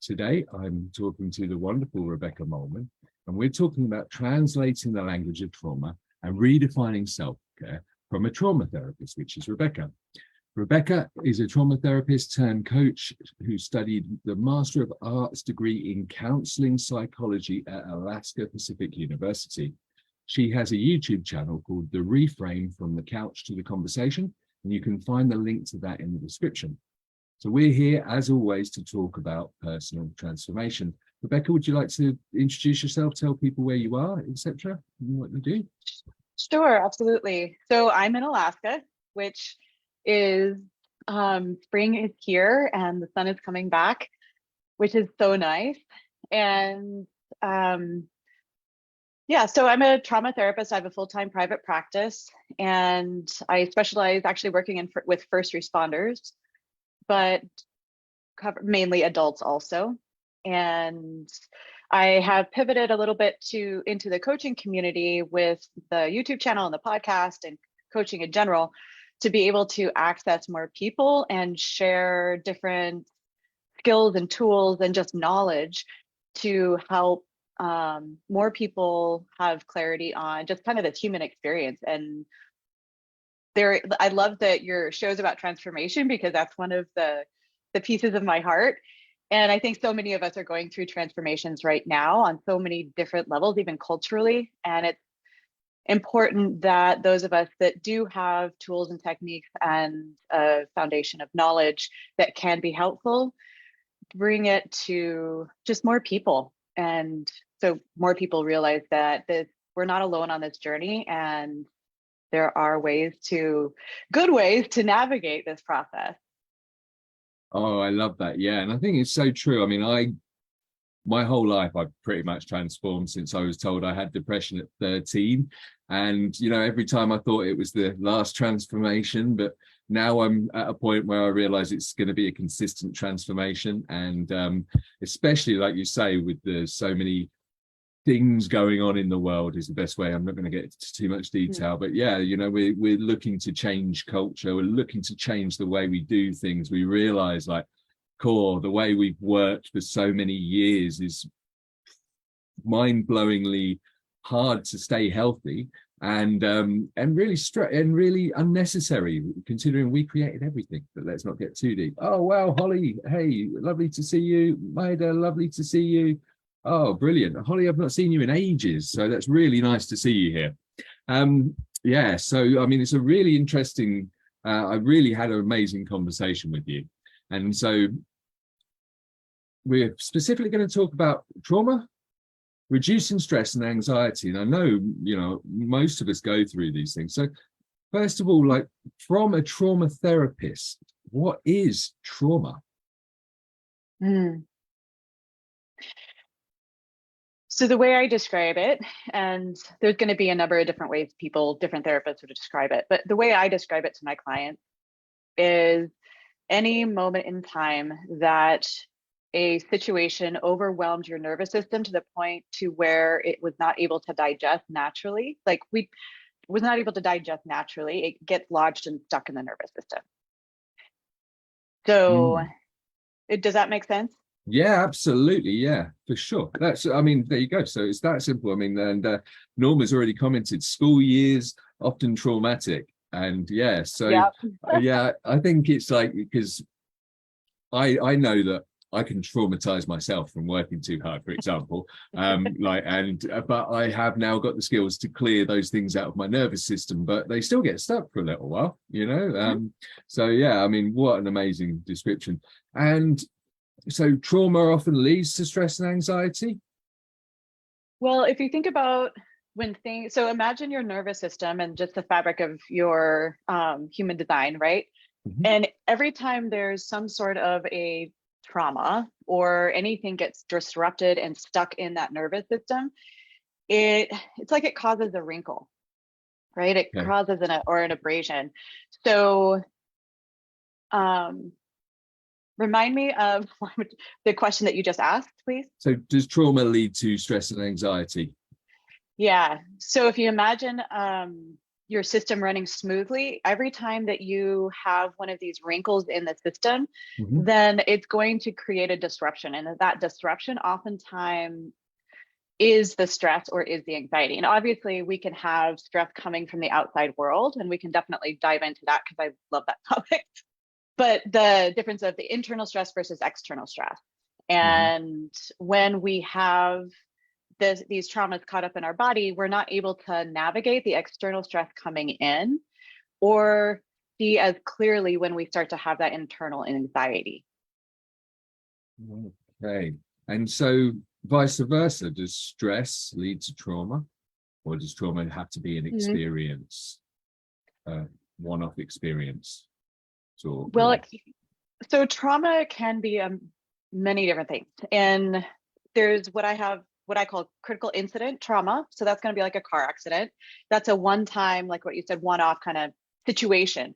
Today, I'm talking to the wonderful Rebecca Molman, and we're talking about translating the language of trauma and redefining self-care from a trauma therapist, which is Rebecca. Rebecca is a trauma therapist turned coach who studied the Master of Arts degree in counseling psychology at Alaska Pacific University. She has a YouTube channel called The Reframe from the Couch to the Conversation, and you can find the link to that in the description. So we're here, as always, to talk about personal transformation. Rebecca, would you like to introduce yourself, tell people where you are, etc., and what you do? Sure, absolutely. So I'm in Alaska, which is spring is here and the sun is coming back, which is so nice. And yeah, so I'm a trauma therapist. I have a full-time private practice, and I specialize actually working with first responders, but cover mainly adults also. And I have pivoted a little bit into the coaching community with the YouTube channel and the podcast and coaching in general, to be able to access more people and share different skills and tools and just knowledge to help more people have clarity on just kind of this human experience. And I love that your show's about transformation, because that's one of the pieces of my heart. And I think so many of us are going through transformations right now on so many different levels, even culturally. And it's important that those of us that do have tools and techniques and a foundation of knowledge that can be helpful, bring it to just more people. And so more people realize that we're not alone on this journey, and there are good ways to navigate this process. Oh, I love that. Yeah. And I think it's so true. I mean, my whole life, I've pretty much transformed since I was told I had depression at 13. And, every time I thought it was the last transformation, but now I'm at a point where I realize it's going to be a consistent transformation. And especially, like you say, with so many things going on in the world is the best way. I'm not going to get into too much detail, but yeah, we're looking to change culture. We're looking to change the way we do things. We realize, like, the way we've worked for so many years is mind-blowingly hard to stay healthy, and really unnecessary, considering we created everything. But let's not get too deep. Oh wow, Holly, hey, lovely to see you. Maida, lovely to see you. Oh, brilliant. Holly, I've not seen you in ages, so that's really nice to see you here. Yeah, so I mean, it's a really interesting, I really had an amazing conversation with you. And so we're specifically going to talk about trauma, reducing stress and anxiety. And I know, most of us go through these things. So first of all, like, from a trauma therapist, what is trauma? So the way I describe it, and there's going to be a number of different ways different therapists would describe it, but the way I describe it to my clients is any moment in time that a situation overwhelmed your nervous system to the point to where it was not able to digest naturally. It gets lodged and stuck in the nervous system. So does that make sense? Yeah, absolutely. Yeah, for sure. There you go. So it's that simple. I mean, and Norma's already commented, school years often traumatic. And yeah, so yeah, I think it's like, because I know that I can traumatize myself from working too hard, for example, but I have now got the skills to clear those things out of my nervous system, but they still get stuck for a little while, So yeah, I mean, what an amazing description. And so trauma often leads to stress and anxiety? Well, if you think about so imagine your nervous system and just the fabric of your human design, right? Mm-hmm. And every time there's some sort of a trauma or anything gets disrupted and stuck in that nervous system, it's like it causes a wrinkle, right? It causes an abrasion. So remind me of the question that you just asked, please. So does trauma lead to stress and anxiety? Yeah. So if you imagine your system running smoothly, every time that you have one of these wrinkles in the system, Mhm. then it's going to create a disruption. And that disruption oftentimes is the stress or is the anxiety. And obviously we can have stress coming from the outside world, and we can definitely dive into that because I love that topic. But the difference of the internal stress versus external stress. Mhm. And when we have these traumas caught up in our body, we're not able to navigate the external stress coming in or see as clearly when we start to have that internal anxiety. Okay. And so vice versa, does stress lead to trauma, or does trauma have to be an Mhm. experience, one-off experience? So, Well, so trauma can be many different things. And there's what I call critical incident trauma. So that's going to be like a car accident. That's a one-time, like what you said, one-off kind of situation.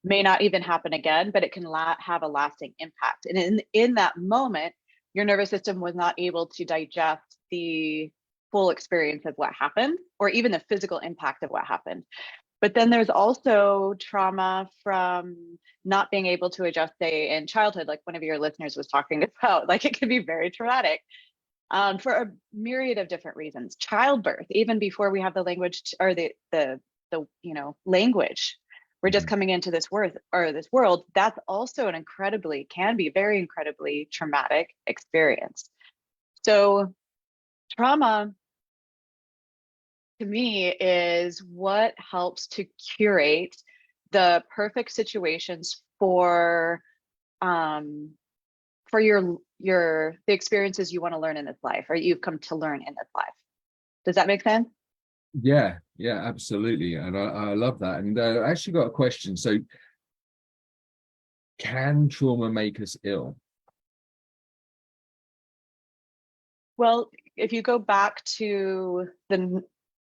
May not even happen again, but it can have a lasting impact. And in that moment, your nervous system was not able to digest the full experience of what happened, or even the physical impact of what happened. But then there's also trauma from not being able to adjust, say, in childhood, like one of your listeners was talking about. Like it can be very traumatic for a myriad of different reasons. Childbirth, even before we have the language or the language, we're just mhm. coming into this world. That's also can be very incredibly traumatic experience. So trauma to me is what helps to curate the perfect situations um for the experiences you want to learn in this life, or you've come to learn in this life. Does that make sense? Yeah, yeah, absolutely. And I love that. And I actually got a question. So can trauma make us ill? Well, if you go back to the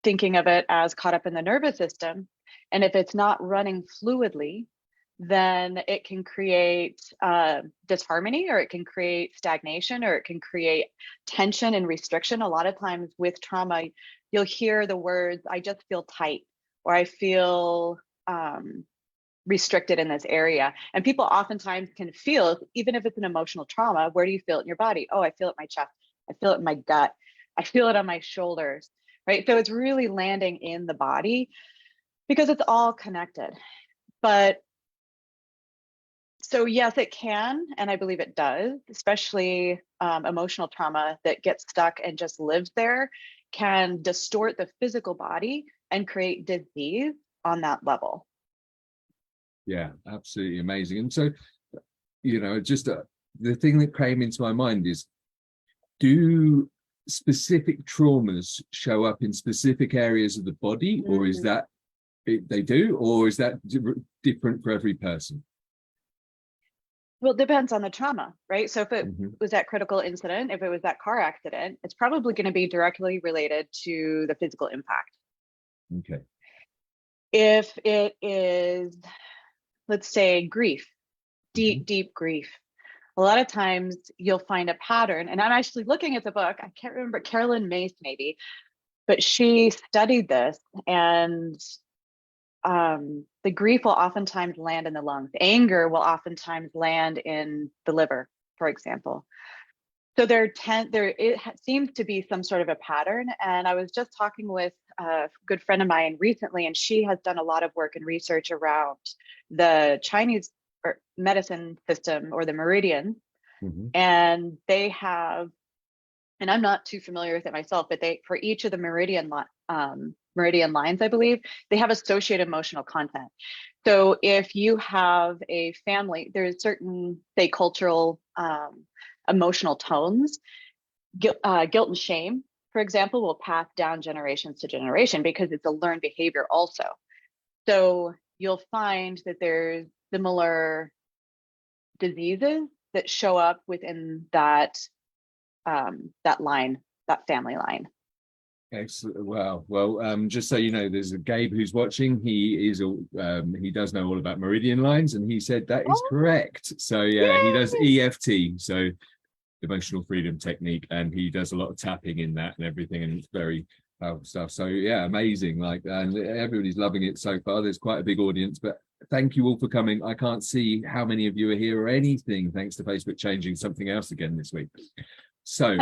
thinking of it as caught up in the nervous system, and if it's not running fluidly, then it can create disharmony, or it can create stagnation, or it can create tension and restriction. A lot of times with trauma, you'll hear the words, I just feel tight, or I feel restricted in this area. And people oftentimes can feel, even if it's an emotional trauma, where do you feel it in your body? Oh, I feel it in my chest. I feel it in my gut. I feel it on my shoulders, right? So it's really landing in the body because it's all connected. But so yes, it can, and I believe it does, especially emotional trauma that gets stuck and just lives there can distort the physical body and create disease on that level. Yeah, absolutely amazing. And so, just the thing that came into my mind is, do specific traumas show up in specific areas of the body, or is Mm. that they do, or is that different for every person? Well, it depends on the trauma, right? So if it Mhm. was that critical incident, if it was that car accident, it's probably going to be directly related to the physical impact. Okay. If it is, let's say, grief, Mhm. deep, deep grief, a lot of times you'll find a pattern. And I'm actually looking at the book, I can't remember, Carolyn Mace maybe, but she studied this, and the grief will oftentimes land in the lungs. Anger will oftentimes land in the liver, for example. So seems to be some sort of a pattern. And I was just talking with a good friend of mine recently, and she has done a lot of work and research around the Chinese medicine system, or the meridian. Mhm. And they have, and I'm not too familiar with it myself, but for each of the meridian lines, I believe, they have associated emotional content. So if you have a family, there's certain, say, cultural emotional tones. Guilt and shame, for example, will pass down generations to generation because it's a learned behavior also. So you'll find that there's similar diseases that show up within that line, that family line. Excellent. Wow. Well, just so you know, there's a Gabe who's watching. He does know all about meridian lines, and he said that is Oh, correct. So yeah, he does yay! EFT, so emotional freedom technique, and he does a lot of tapping in that and everything, and it's very stuff. So yeah, amazing. Like, and everybody's loving it so far. There's quite a big audience, but thank you all for coming. I can't see how many of you are here or anything, thanks to Facebook changing something else again this week. So,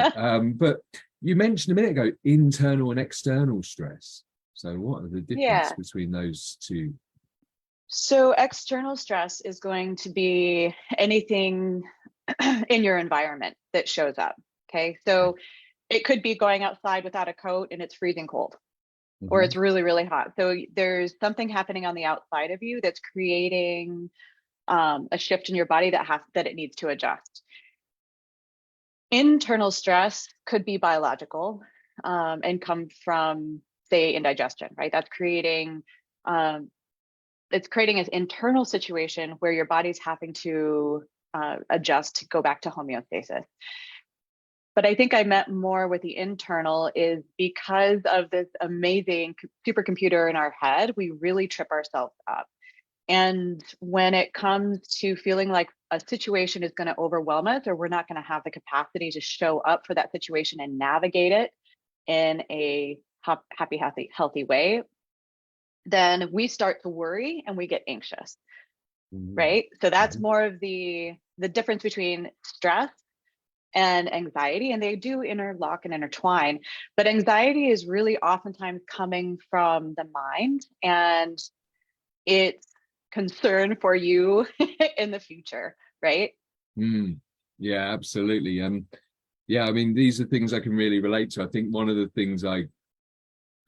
but you mentioned a minute ago, internal and external stress. So what are the difference Yeah. between those two? So external stress is going to be anything in your environment that shows up. Okay. So it could be going outside without a coat and it's freezing cold, or it's really, really hot. So there's something happening on the outside of you that's creating a shift in your body that it needs to adjust. Internal stress could be biological and come from, say, indigestion, right? That's creating it's creating an internal situation where your body's having to adjust to go back to homeostasis. But I think I meant more with the internal is because of this amazing supercomputer in our head, we really trip ourselves up. And when it comes to feeling like a situation is going to overwhelm us, or we're not going to have the capacity to show up for that situation and navigate it in a happy, healthy way, then we start to worry and we get anxious, right? So that's more of the difference between stress and anxiety, and they do interlock and intertwine. But anxiety is really oftentimes coming from the mind, and it's concern for you in the future, right? Yeah, absolutely. Yeah, I mean, these are things I can really relate to. I think one of the things I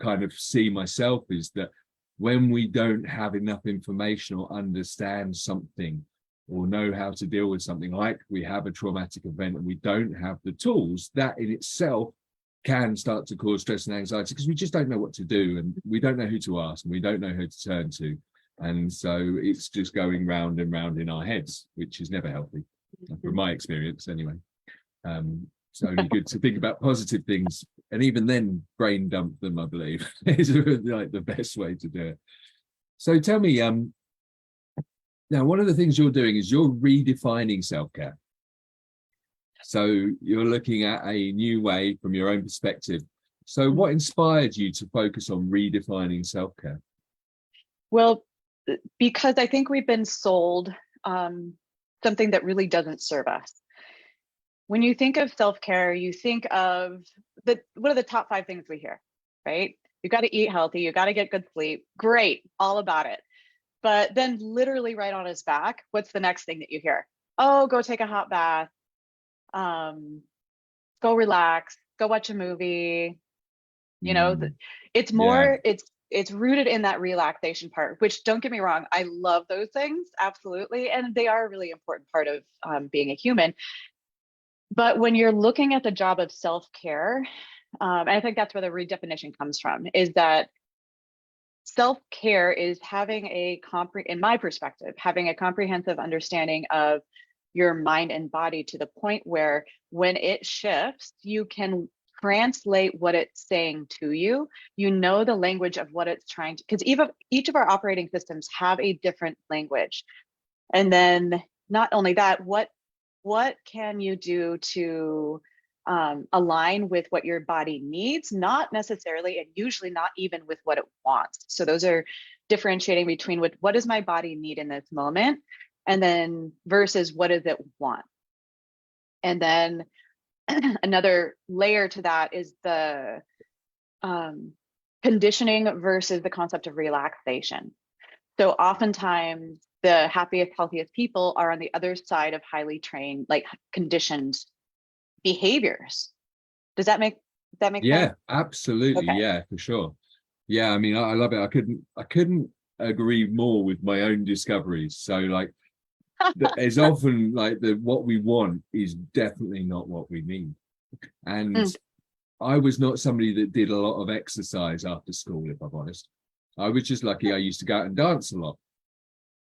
kind of see myself is that when we don't have enough information or understand something or know how to deal with something, like we have a traumatic event and we don't have the tools, that in itself can start to cause stress and anxiety, because we just don't know what to do and we don't know who to ask and we don't know who to turn to. And so it's just going round and round in our heads, which is never healthy, from my experience anyway. It's only good to think about positive things, and even then brain dump them, I believe, is like the best way to do it. So tell me, now one of the things you're doing is you're redefining self-care. So you're looking at a new way from your own perspective. So what inspired you to focus on redefining self-care? Well, because I think we've been sold something that really doesn't serve us. When you think of self-care, you think of what are the top 5 things we hear, right? You got to eat healthy, you got to get good sleep. Great, all about it. But then literally right on his back, what's the next thing that you hear? Oh, go take a hot bath, go relax, go watch a movie. You know, it's more, it's rooted in that relaxation part, which, don't get me wrong, I love those things, absolutely. And they are a really important part of being a human. But when you're looking at the job of self-care, and I think that's where the redefinition comes from, is that self-care is having in my perspective, having a comprehensive understanding of your mind and body, to the point where when it shifts, you can translate what it's saying to you. You know the language of what it's trying to, because each of our operating systems have a different language. And then not only that, what can you do to align with what your body needs, not necessarily, and usually not even with what it wants. So those are differentiating between what does my body need in this moment, and then versus what does it want. And then another layer to that is the conditioning versus the concept of relaxation. So oftentimes the happiest, healthiest people are on the other side of highly trained, like conditioned behaviors. Does that make sense? Yeah, absolutely. Okay. Yeah, for sure. Yeah, I mean, I love it. I couldn't agree more with my own discoveries. So like, there's often like what we want is definitely not what we need. And I was not somebody that did a lot of exercise after school, if I'm honest. I was just lucky I used to go out and dance a lot.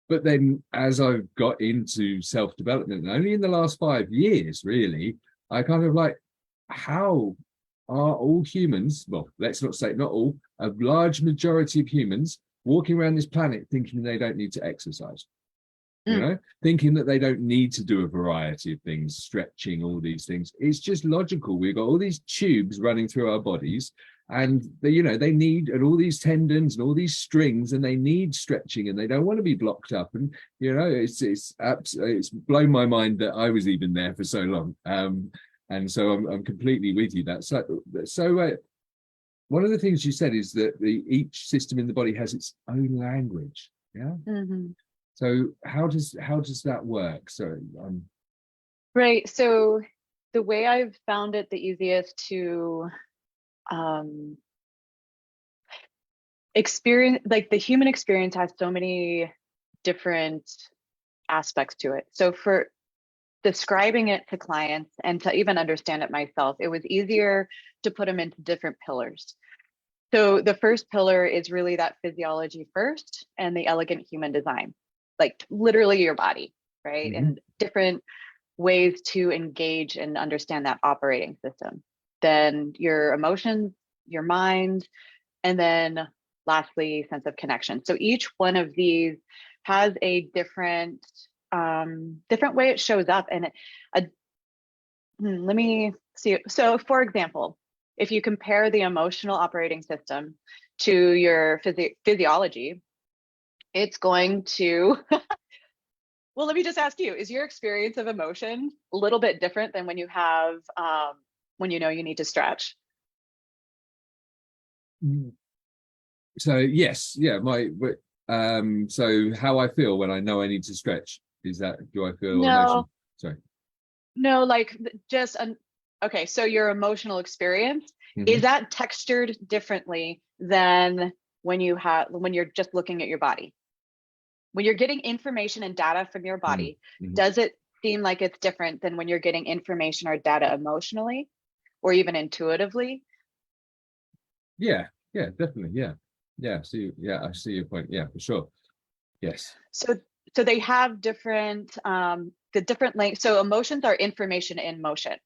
But then as I've got into self-development, and only in the last 5 years, really, I kind of like, how are all humans, well, let's not say not all, a large majority of humans walking around this planet thinking they don't need to exercise, you know, thinking that they don't need to do a variety of things, stretching, all these things. It's just logical. We've got all these tubes running through our bodies, and they need, and all these tendons and all these strings, and they need stretching, and they don't want to be blocked up. And it's blown my mind that I was even there for so long. And so I'm completely with you. One of the things you said is that each system in the body has its own language. Yeah. Mm-hmm. So how does that work? So Right. So the way I've found it the easiest to experience, like the human experience has so many different aspects to it. So for describing it to clients and to even understand it myself, it was easier to put them into different pillars. So the first pillar is really that physiology first and the elegant human design, like literally your body, right? Mhm. And different ways to engage and understand that operating system. Then your emotions, your mind, and then lastly, sense of connection. So each one of these has a different way it shows up. And let me see. So for example, if you compare the emotional operating system to your physiology, it's going to, well, let me just ask you, is your experience of emotion a little bit different than when you have, when you know you need to stretch? So yes, yeah, so how I feel when I know I need to stretch, is that, do I feel emotion? No, Sorry. no, like just okay, so your emotional experience, is Mhm. that textured differently than when you're just looking at your body? When you're getting information and data from your Mhm. body, Mhm. does it seem like it's different than when you're getting information or data emotionally or even intuitively? Yeah, yeah, definitely. Yeah, I see your point. Yeah, for sure. Yes. So they have different the different lengths. So emotions are information in motion.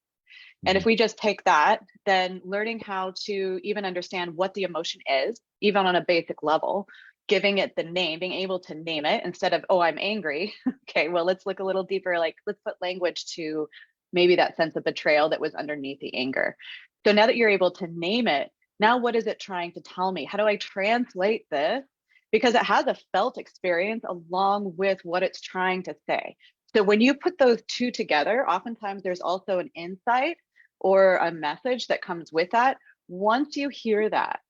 And if Mhm. we just take that, then learning how to even understand what the emotion is, even on a basic level, giving it the name, being able to name it instead of, oh, I'm angry. Okay, well, let's look a little deeper. Like, let's put language to maybe that sense of betrayal that was underneath the anger. So now that you're able to name it, now what is it trying to tell me? How do I translate this? Because it has a felt experience along with what it's trying to say. So when you put those two together, oftentimes there's also an insight or a message that comes with that. Once you hear that,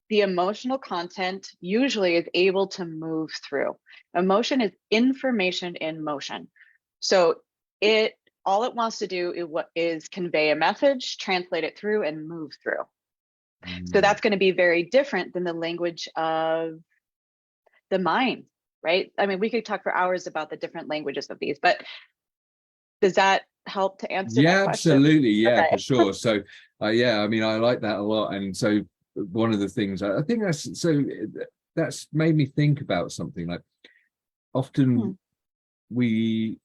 the emotional content usually is able to move through. Emotion is information in motion. So it all it wants to do is convey a message, translate it through, and move through. So Mm. that's going to be very different than the language of the mind, right? I mean, we could talk for hours about the different languages of these, but does that help to answer that Yeah, question? absolutely. Yeah, for Okay. sure. So, yeah, I mean, I like that a lot. And so, one of the things I think that's made me think about something. Like, Hmm. often we,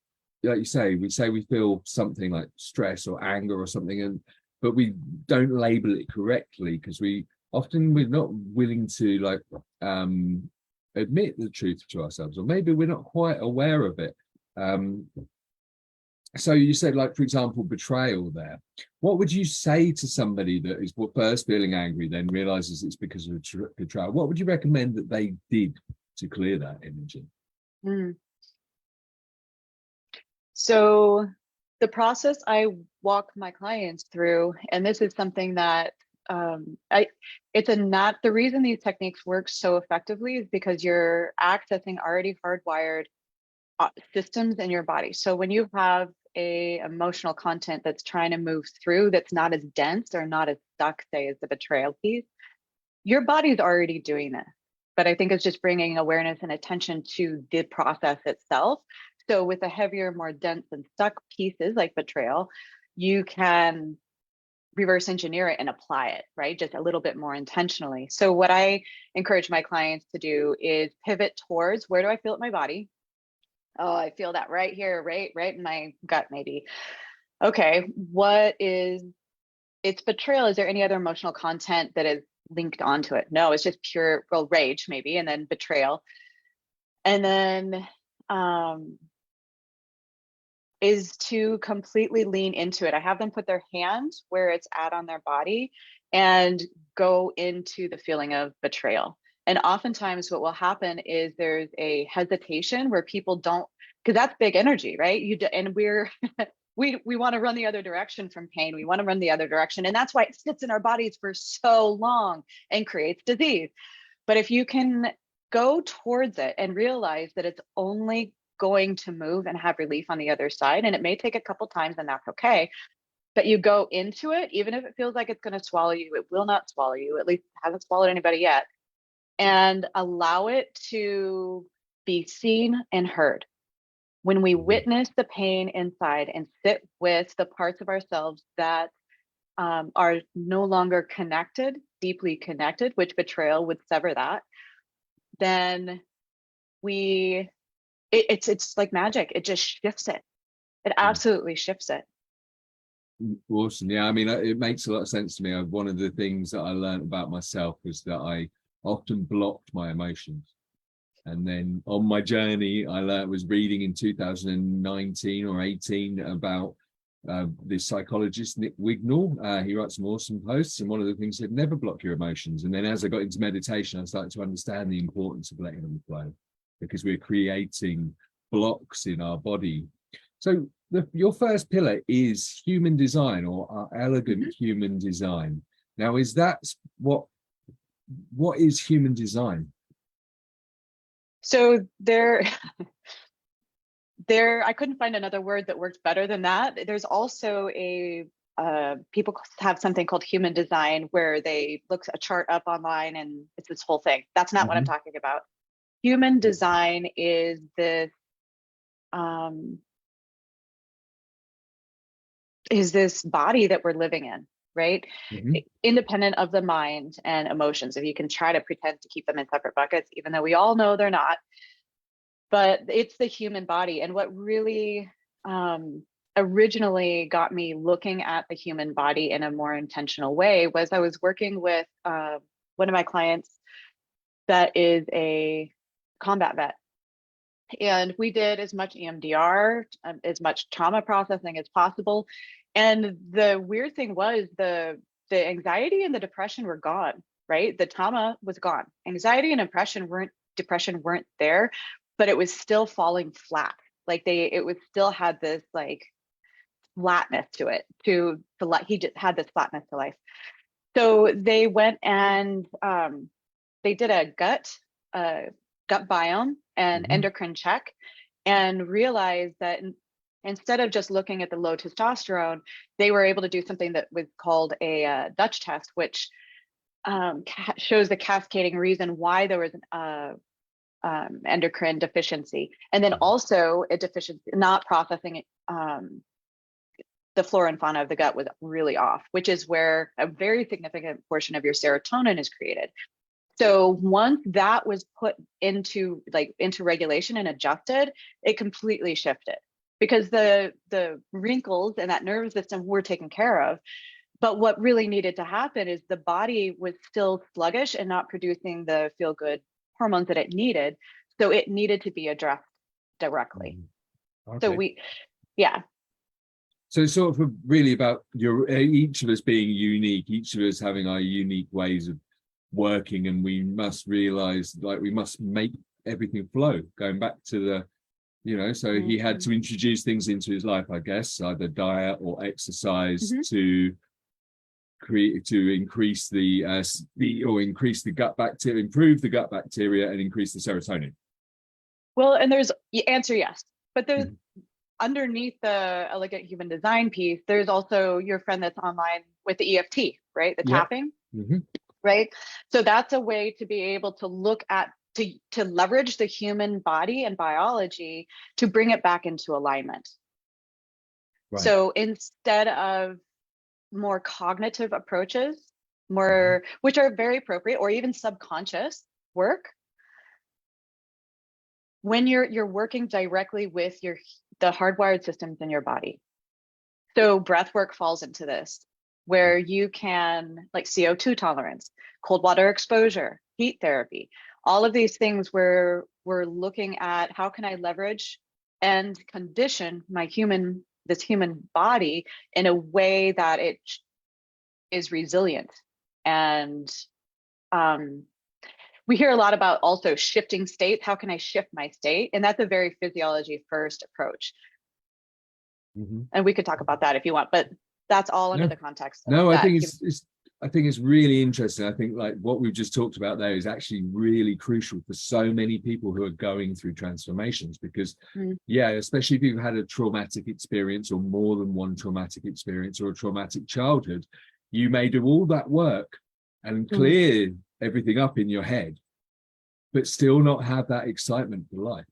like you say, we feel something like stress or anger or something, but we don't label it correctly, because we're not willing to, like, admit the truth to ourselves, or maybe we're not quite aware of it. Um, so you said, like, for example, betrayal there. What would you say to somebody that is first feeling angry, then realizes it's because of betrayal? What would you recommend that they did to clear that energy? Mm. So the process I walk my clients through, and this is something that it's a not the reason these techniques work so effectively is because you're accessing already hardwired systems in your body. So when you have a emotional content that's trying to move through, that's not as dense or not as stuck, say, as the betrayal piece, your body's already doing this. But I think it's just bringing awareness and attention to the process itself. So with the heavier, more dense and stuck pieces like betrayal, you can reverse engineer it and apply it, right? Just a little bit more intentionally. So what I encourage my clients to do is pivot towards, where do I feel it in my body? Oh, I feel that right here, right in my gut, maybe. Okay, what is it's betrayal? Is there any other emotional content that is linked onto it? No, it's just pure, well, rage maybe, and then betrayal. And then is to completely lean into it. I have them put their hand where it's at on their body and go into the feeling of betrayal. And oftentimes what will happen is there's a hesitation where people don't, because that's big energy, right? And we're we want to run the other direction from pain. We want to run the other direction. And that's why it sits in our bodies for so long and creates disease. But if you can go towards it and realize that it's only going to move and have relief on the other side, and it may take a couple times, and that's okay. But you go into it, even if it feels like it's going to swallow you, it will not swallow you. At least it hasn't swallowed anybody yet. And allow it to be seen and heard. When we witness the pain inside and sit with the parts of ourselves that are no longer connected, deeply connected, which betrayal would sever that, then it's like magic. It just shifts it. It absolutely shifts it. Awesome. Yeah, I mean, it makes a lot of sense to me. One of the things that I learned about myself was that I often blocked my emotions. And then on my journey, I was reading in 2019 or 18 about this psychologist, Nick Wignall. He writes some awesome posts. And one of the things he said, never block your emotions. And then as I got into meditation, I started to understand the importance of letting them flow, because we're creating blocks in our body. So your first pillar is human design, or our elegant human design. Now, is that what is human design? So there, I couldn't find another word that worked better than that. There's also people have something called human design, where they look a chart up online and it's this whole thing. That's not what I'm talking about. Human design is this body that we're living in, right? Independent of the mind and emotions. If you can try to pretend to keep them in separate buckets, even though we all know they're not, but it's the human body. And what really originally got me looking at the human body in a more intentional way was I was working with one of my clients that is a combat vet. And we did as much EMDR, as much trauma processing as possible. And the weird thing was the anxiety and the depression were gone, right? The trauma was gone. Anxiety and depression weren't there, but it was still falling flat. Like it was still had this like flatness to it. He just had this flatness to life. So they went and they did a gut biome and endocrine check, and realized that instead of just looking at the low testosterone, they were able to do something that was called a Dutch test, which shows the cascading reason why there was an endocrine deficiency, and then also a deficiency not processing the flora and fauna of the gut was really off, which is where a very significant portion of your serotonin is created. So once that was put into regulation and adjusted, it completely shifted, because the wrinkles in that nervous system were taken care of. But what really needed to happen is the body was still sluggish and not producing the feel-good hormones that it needed. So it needed to be addressed directly. Okay. So So it's sort of really about each of us being unique, each of us having our unique ways of working, and we must realize, like, we must make everything flow, going back to the so he had to introduce things into his life, I guess, either diet or exercise to increase increase the gut bacteria, improve the gut bacteria, and increase the serotonin. Well, and there's answer yes, but there's underneath the elegant human design piece, there's also your friend that's online with the EFT, right? The tapping. Right. So that's a way to be able to look at, to leverage the human body and biology to bring it back into alignment. Right. So instead of more cognitive approaches, which are very appropriate, or even subconscious work, when you're working directly with the hardwired systems in your body. So breath work falls into this, where you can, like CO2 tolerance, cold water exposure, heat therapy, all of these things where we're looking at how can I leverage and condition this human body in a way that it is resilient And we hear a lot about also shifting states. How can I shift my state? And that's a very physiology first approach. Mm-hmm. And we could talk about that if you want, but that's all under the context of no, I that. think it's really interesting. I think like what we've just talked about there is actually really crucial for so many people who are going through transformations, because yeah, especially if you've had a traumatic experience or more than one traumatic experience or a traumatic childhood, you may do all that work and clear everything up in your head, but still not have that excitement for life.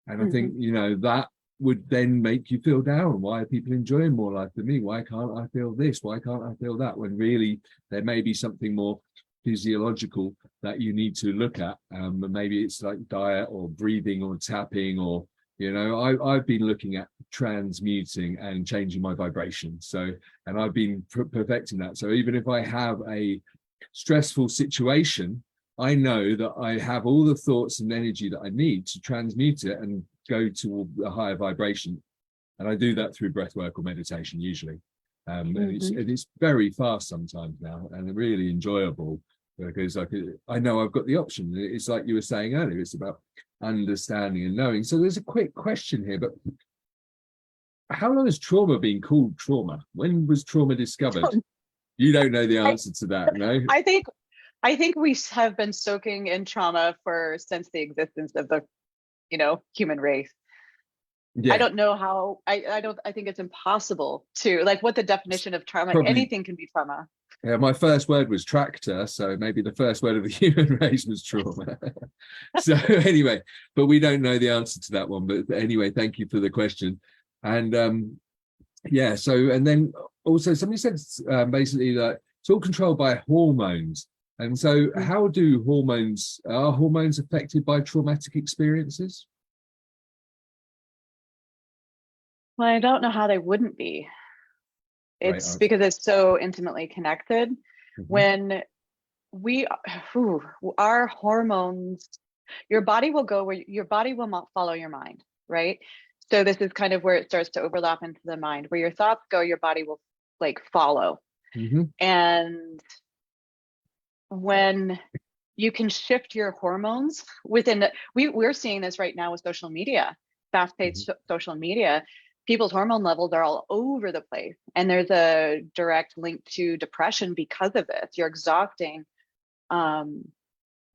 And I think, you know, that would then make you feel down. Why are people enjoying more life than me? Why can't I feel this? Why can't I feel that? When really there may be something more physiological that you need to look at. Maybe it's like diet or breathing or tapping, or, you know, I've been looking at transmuting and changing my vibration. So, and I've been perfecting that. So even if I have a stressful situation, I know that I have all the thoughts and energy that I need to transmute it and go to a higher vibration. And I do that through breath work or meditation usually. And it's very fast sometimes now, and really enjoyable, because I know I've got the option. It's like you were saying earlier, it's about understanding and knowing. So there's a quick question here, but how long has trauma been called trauma? When was trauma discovered? You don't know the answer to that, no? I think we have been soaking in trauma since the existence of the, you know, human race. Yeah. I don't know how. I think it's impossible to, like, what the definition of trauma. Probably, anything can be trauma. Yeah, my first word was tractor, so maybe the first word of the human race was trauma. So anyway, but we don't know the answer to that one. But anyway, thank you for the question. And yeah, so, and then also somebody said basically that it's all controlled by hormones. And so how do are hormones affected by traumatic experiences? Well, I don't know how they wouldn't be. It's because it's so intimately connected. When our hormones, your body will go where your body will not follow your mind, right? So this is kind of where it starts to overlap into the mind. Where your thoughts go, your body will like follow. And when you can shift your hormones within we're seeing this right now with social media, fast-paced social media. People's hormone levels are all over the place, and there's a direct link to depression because of this. You're exhausting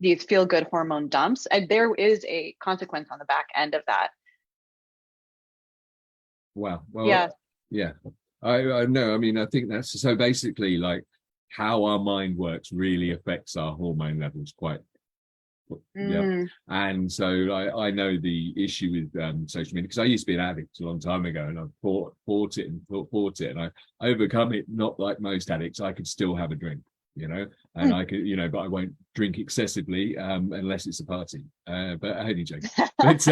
these feel-good hormone dumps, and there is a consequence on the back end of that. Wow. Well, yeah. I know. I mean, I think that's so basically like how our mind works really affects our hormone levels quite. Yeah. And so I know the issue with social media, because I used to be an addict a long time ago, and I fought it and I overcome it. Not like most addicts, I could still have a drink, you know, and I could, you know, but I won't drink excessively unless it's a party. But I only joke. But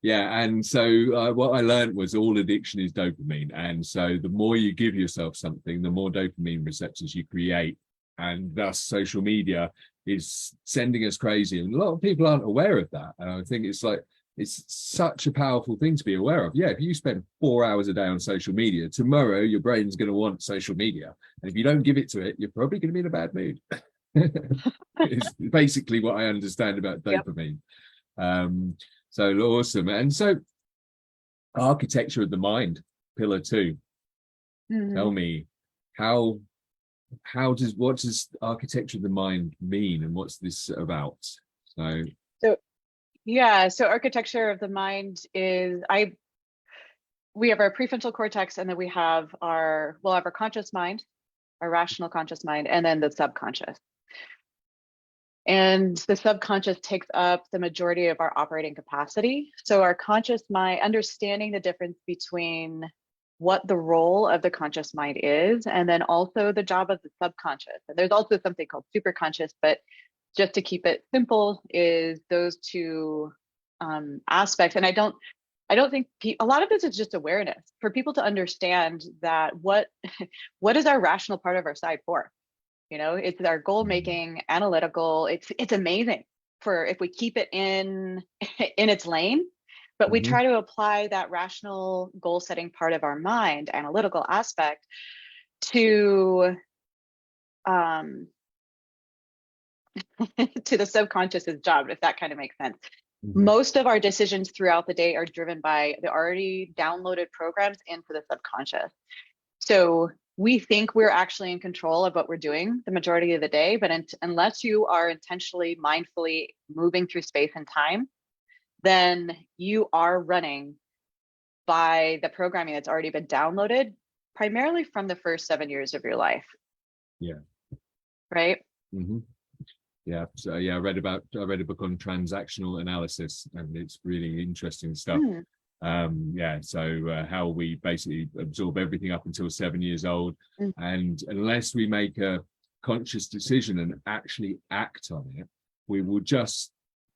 yeah, and so what I learned was all addiction is dopamine, and so the more you give yourself something, the more dopamine receptors you create, and thus social media is sending us crazy. And a lot of people aren't aware of that. And I think it's such a powerful thing to be aware of. Yeah, if you spend 4 hours a day on social media, tomorrow your brain's going to want social media. And if you don't give it to it, you're probably going to be in a bad mood. It's basically what I understand about dopamine. So awesome. And so architecture of the mind, pillar 2. Tell me, what does architecture of the mind mean, and what's this about? So architecture of the mind is we have our prefrontal cortex, and then we'll have our conscious mind, our rational conscious mind, and then the subconscious. And the subconscious takes up the majority of our operating capacity. So our conscious mind, understanding the difference between what the role of the conscious mind is, and then also the job of the subconscious. And there's also something called superconscious, but just to keep it simple, is those two aspects. And I don't think a lot of this is just awareness for people to understand that what is our rational part of our side for? You know, it's our goal making, analytical. It's amazing for if we keep it in its lane. But we try to apply that rational goal setting part of our mind, analytical aspect, to to the subconscious's job, if that kind of makes sense. Mhm. Most of our decisions throughout the day are driven by the already downloaded programs into the subconscious. So we think we're actually in control of what we're doing the majority of the day, but unless you are intentionally, mindfully moving through space and time, then you are running by the programming that's already been downloaded, primarily from the first 7 years of your life. Yeah. Right. Hmm. Yeah. So yeah, I read a book on transactional analysis, and it's really interesting stuff. Mm. So how we basically absorb everything up until 7 years old, Mm. and unless we make a conscious decision and actually act on it, we will just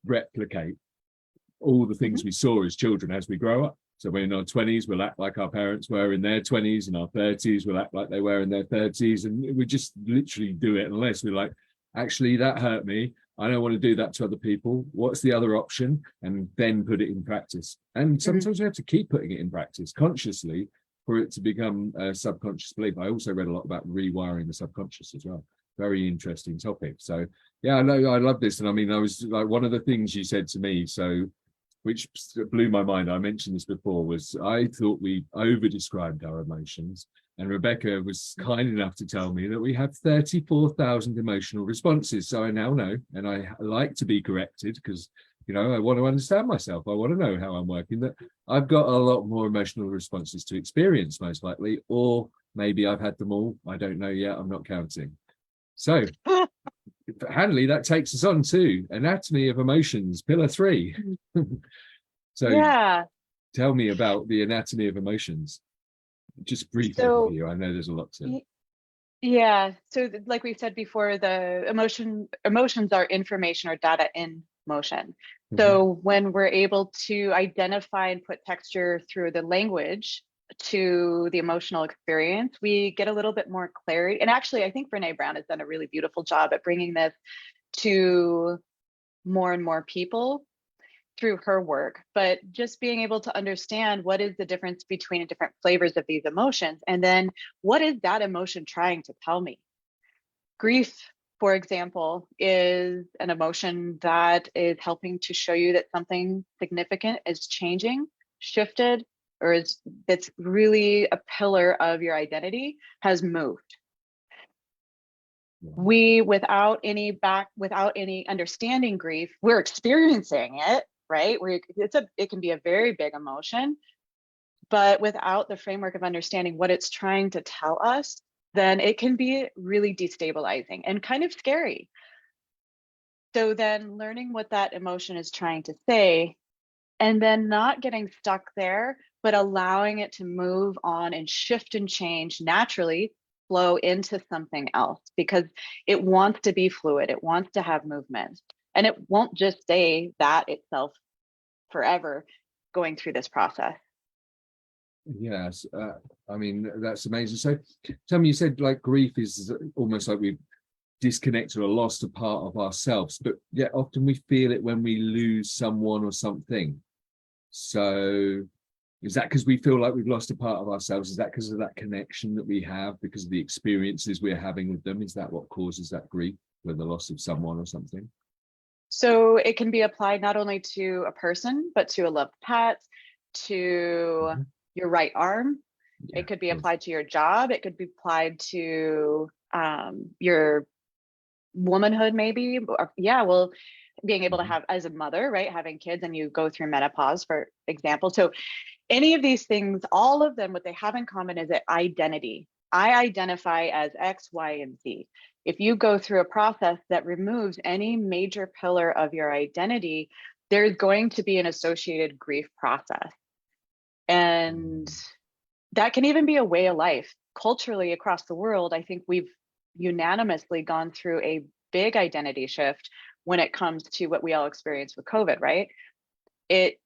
replicate all the things Mhm. we saw as children as we grow up. So when in our 20s, we'll act like our parents were in their 20s, in our 30s, we'll act like they were in their 30s, and we just literally do it unless we're like, actually, that hurt me. I don't want to do that to other people. What's the other option? And then put it in practice. And sometimes we have to keep putting it in practice consciously for it to become a subconscious belief. I also read a lot about rewiring the subconscious as well. Very interesting topic. So yeah, I know, I love this. And I mean, I was like, one of the things you said to me, so which blew my mind, I mentioned this before, was I thought we over described our emotions. And Rebecca was kind enough to tell me that we have 34,000 emotional responses. So I now know, and I like to be corrected because, you know, I want to understand myself. I want to know how I'm working, that I've got a lot more emotional responses to experience, most likely, or maybe I've had them all. I don't know yet. I'm not counting. So Hanley, that takes us on to Anatomy of Emotions, Pillar 3. So Yeah. tell me about the anatomy of emotions. Just brief So overview. I know there's a lot to. yeah. So like we've said before, the emotions are information or data in motion. Mhm. So when we're able to identify and put texture through the language to the emotional experience, we get a little bit more clarity. And actually, I think Brene Brown has done a really beautiful job at bringing this to more and more people through her work, but just being able to understand what is the difference between different flavors of these emotions, and then what is that emotion trying to tell me. Grief, for example, is an emotion that is helping to show you that something significant is changing, shifted, or is that's really a pillar of your identity has moved. We, without any understanding grief, we're experiencing it, right? It can be a very big emotion, but without the framework of understanding what it's trying to tell us, then it can be really destabilizing and kind of scary. So then learning what that emotion is trying to say, and then not getting stuck there, but allowing it to move on and shift and change naturally, flow into something else, because it wants to be fluid. It wants to have movement, and it won't just stay that itself forever going through this process. Yes, I mean, that's amazing. So tell me, you said like grief is almost like we've disconnected or lost a part of ourselves, but yet often we feel it when we lose someone or something. So is that because we feel like we've lost a part of ourselves? Is that because of that connection that we have, because of the experiences we're having with them? Is that what causes that grief, with the loss of someone or something? So it can be applied not only to a person, but to a loved pet, to Mhm. your right arm. Yeah, It could be of course. applied to your job. It could be applied to your womanhood, maybe. Well, being able to Mhm. have, as a mother, right, having kids, and you go through menopause, for example. So any of these things, all of them, what they have in common is that identity. I identify as X, Y, and Z. If you go through a process that removes any major pillar of your identity, there's going to be an associated grief process. And that can even be a way of life. Culturally, across the world, I think we've unanimously gone through a big identity shift when it comes to what we all experienced with COVID, right? It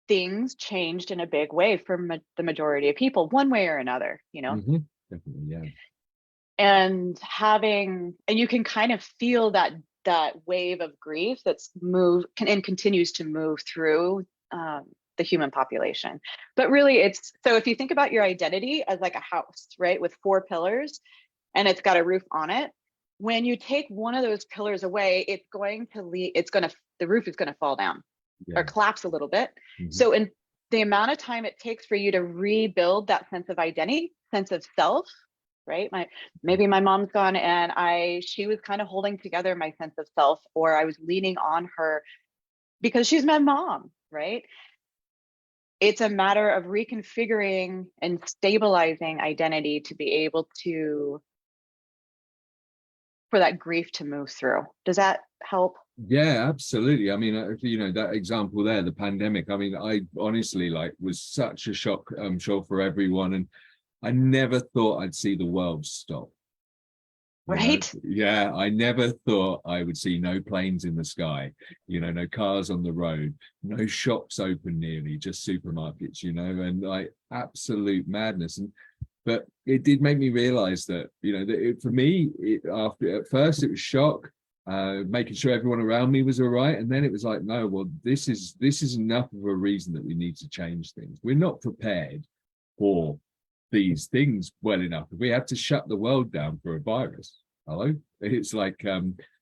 Things changed in a big way for the majority of people, one way or another, Mhm. Definitely, yeah. And you can kind of feel that wave of grief that's and continues to move through the human population. But really, it's so if you think about your identity as like a house, right, with four pillars, and it's got a roof on it, when you take one of those pillars away, it's going to lead, the roof is going to fall down or Yeah. collapse a little bit. Mhm. So in the amount of time it takes for you to rebuild that sense of identity, sense of self, right? Maybe my mom's gone and she was kind of holding together my sense of self, or I was leaning on her because she's my mom, right? It's a matter of reconfiguring and stabilizing identity to be able to, for that grief to move through. Does that help? Yeah, absolutely. I mean, you know, that example there, the pandemic. I mean, I honestly like was such a shock, I'm sure, for everyone, and I never thought I'd see the world stop. You know, Right? yeah, I never thought I would see no planes in the sky, you know, no cars on the road, no shops open nearly, just supermarkets, you know, and like absolute madness. And but it did make me realize that, you know, that for me, after at first it was shock, making sure everyone around me was all right, and then it was like, no, well, this is enough of a reason that we need to change things. We're not prepared for these things well enough. We have to shut the world down for a virus. Hello, it's like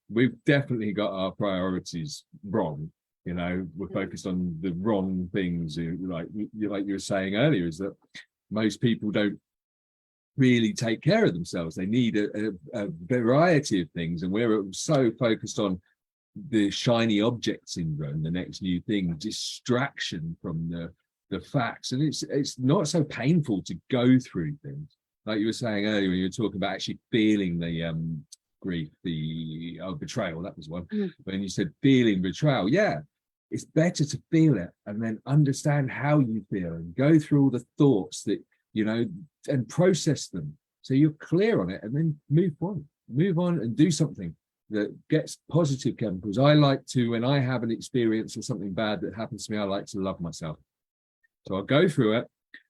we've definitely got our priorities wrong. You know, we're focused on the wrong things. Like you were saying earlier, is that most people don't really take care of themselves. They need a variety of things, and we're so focused on the shiny object syndrome, the next new thing, distraction from the facts. And it's not so painful to go through things. Like you were saying earlier, when you were talking about actually feeling the grief, the betrayal, that was one. When you said feeling betrayal, yeah, it's better to feel it and then understand how you feel and go through all the thoughts that, you know, and process them so you're clear on it, and then move on and do something that gets positive chemicals. I like to, when I have an experience or something bad that happens to me, I like to love myself. So I'll go through it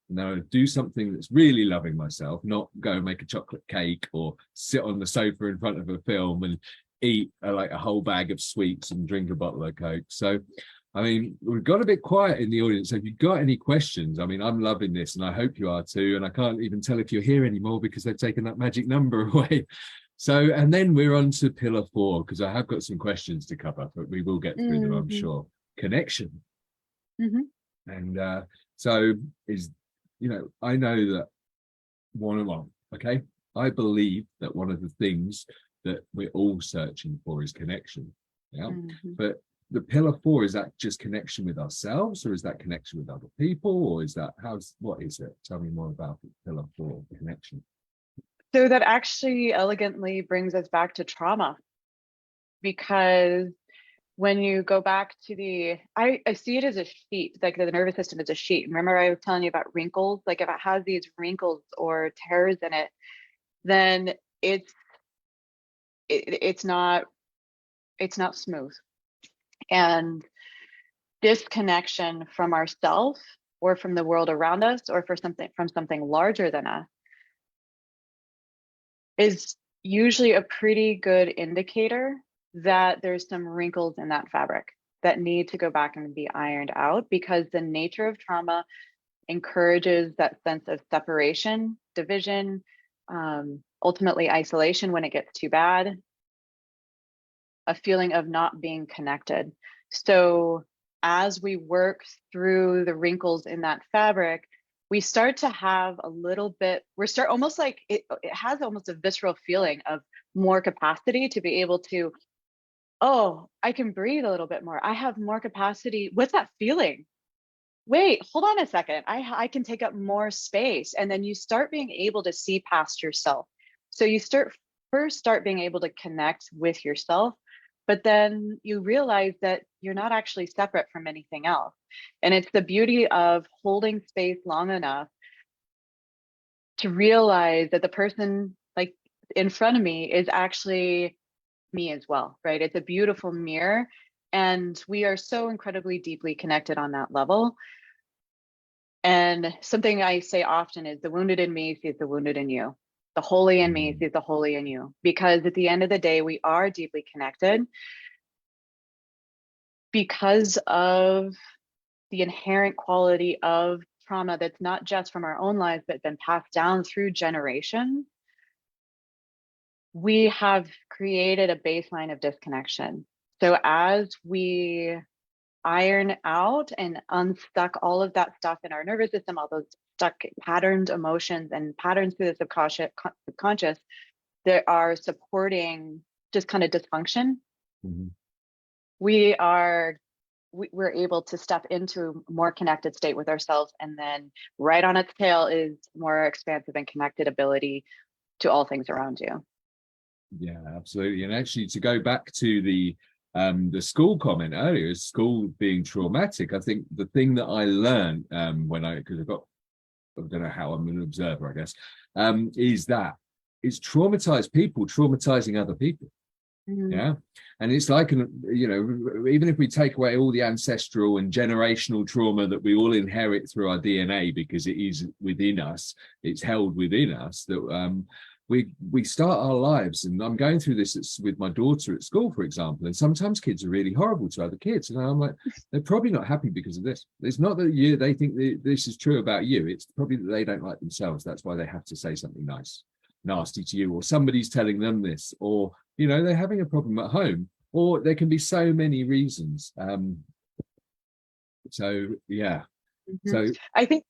and then I'll do something that's really loving myself, not go and make a chocolate cake or sit on the sofa in front of a film and eat like a whole bag of sweets and drink a bottle of Coke. So, I mean, we've got a bit quiet in the audience. So if you've got any questions, I mean, I'm loving this and I hope you are too. And I can't even tell if you're here anymore because they've taken that magic number away. So, and then we're on to pillar 4, because I have got some questions to cover, but we will get through them, I'm sure. Connection. And so is, you know, I know that okay, I believe that one of the things that we're all searching for is connection. Yeah. But the pillar 4, is that just connection with ourselves, or is that connection with other people, or is that what is it? Tell me more about it, pillar 4, connection. So that actually elegantly brings us back to trauma, because when you go back to I see it as a sheet, like the nervous system is a sheet. Remember I was telling you about wrinkles? Like if it has these wrinkles or tears in it, then it's not smooth. And disconnection from ourself or from the world around us or from something larger than us is usually a pretty good indicator that there's some wrinkles in that fabric that need to go back and be ironed out, because the nature of trauma encourages that sense of separation, division, ultimately isolation when it gets too bad, a feeling of not being connected. So as we work through the wrinkles in that fabric, we start to have a little bit, almost like it has almost a visceral feeling of more capacity to be able to, oh, I can breathe a little bit more. I have more capacity. What's that feeling? Wait, hold on a second. I can take up more space. And then you start being able to see past yourself. So you start being able to connect with yourself, but then you realize that you're not actually separate from anything else. And it's the beauty of holding space long enough to realize that the person like in front of me is actually me as well, right? It's a beautiful mirror. And we are so incredibly deeply connected on that level. And something I say often is the wounded in me sees the wounded in you. The holy in me sees the holy in you. Because at the end of the day, we are deeply connected because of the inherent quality of trauma that's not just from our own lives, but been passed down through generations. we have created a baseline of disconnection. So as we iron out and unstuck all of that stuff in our nervous system, all those stuck patterned emotions and patterns through the subconscious that are supporting just kind of dysfunction, Mhm. we're able to step into a more connected state with ourselves, and then right on its tail is more expansive and connected ability to all things around you. Yeah, absolutely. And actually, to go back to the school comment earlier, school being traumatic, I think the thing that I learned when because I don't know how, I'm an observer, I guess, is that it's traumatized people traumatizing other people. Yeah. And it's like, even if we take away all the ancestral and generational trauma that we all inherit through our DNA, because it is within us, it's held within us, that we start our lives. And I'm going through this with my daughter at school, for example, and sometimes kids are really horrible to other kids. And I'm like, they're probably not happy because of this. It's not that they think this is true about you. It's probably that they don't like themselves. That's why they have to say something nasty to you, or somebody's telling them this, or they're having a problem at home, or there can be so many reasons. So yeah. So I think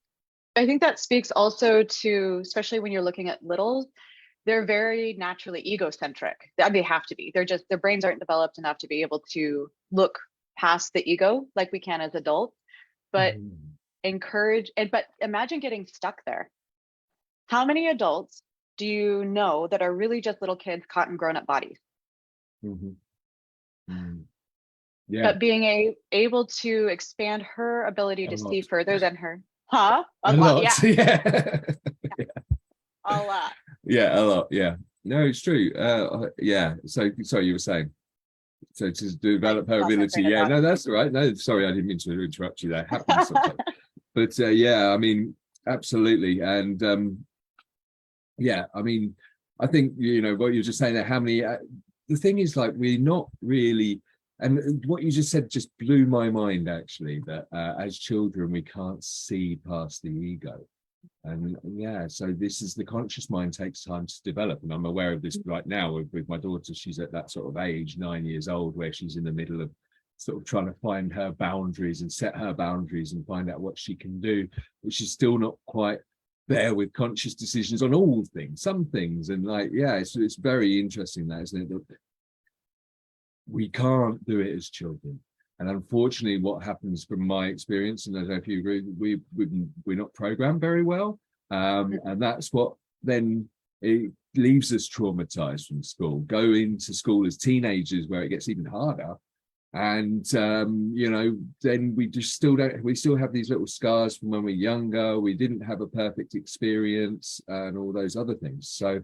that speaks also to, especially when you're looking at littles, they're very naturally egocentric. They have to be. Their brains aren't developed enough to be able to look past the ego like we can as adults. But but imagine getting stuck there. How many adults do you know that are really just little kids caught in grown-up bodies? Yeah, But being able to expand her ability to see further than her, a lot, lot. yeah. A lot. Yeah, a lot. Yeah, no, it's true. Yeah. So sorry, you were saying. So to develop her ability. Yeah, no, that's all right. No, sorry, I didn't mean to interrupt you. That happens sometimes. But yeah, I mean, absolutely. And yeah, I mean, I think what you're just saying there. How many? The thing is, like, we're not really. And what you just said just blew my mind, actually, that as children, we can't see past the ego. And yeah, so this is the conscious mind takes time to develop. And I'm aware of this right now with my daughter. She's at that sort of age, 9 years old, where she's in the middle of sort of trying to find her boundaries and set her boundaries and find out what she can do. But she's still not quite there with conscious decisions on all things, some things. And like, yeah, it's very interesting that, isn't it? That we can't do it as children. And unfortunately, what happens from my experience, and I don't know if you agree, we're not programmed very well. And that's what then it leaves us traumatized from school. Go into school as teenagers where it gets even harder. And, then we still have these little scars from when we're younger. We didn't have a perfect experience and all those other things. So,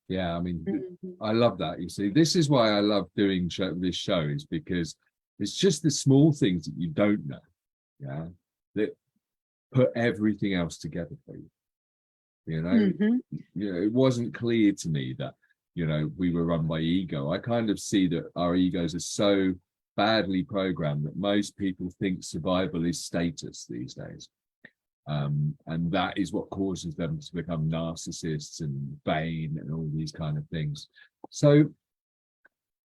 yeah, I mean, I love that. You see, this is why I love doing this show, is because it's just the small things that you don't know, yeah, that put everything else together for you. It wasn't clear to me that, we were run by ego. I kind of see that our egos are so badly programmed that most people think survival is status these days. And that is what causes them to become narcissists and vain and all these kind of things. So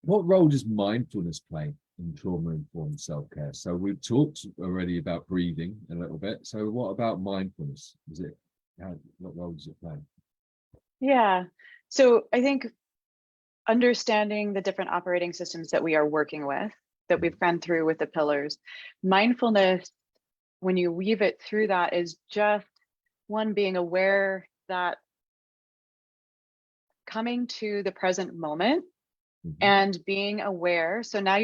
what role does mindfulness play in trauma-informed self-care? So we've talked already about breathing a little bit. So what about mindfulness? What role does it play? Yeah. So I think understanding the different operating systems that we are working with, that we've gone through with the pillars, mindfulness, when you weave it through that, is just one, being aware that coming to the present moment and being aware. So now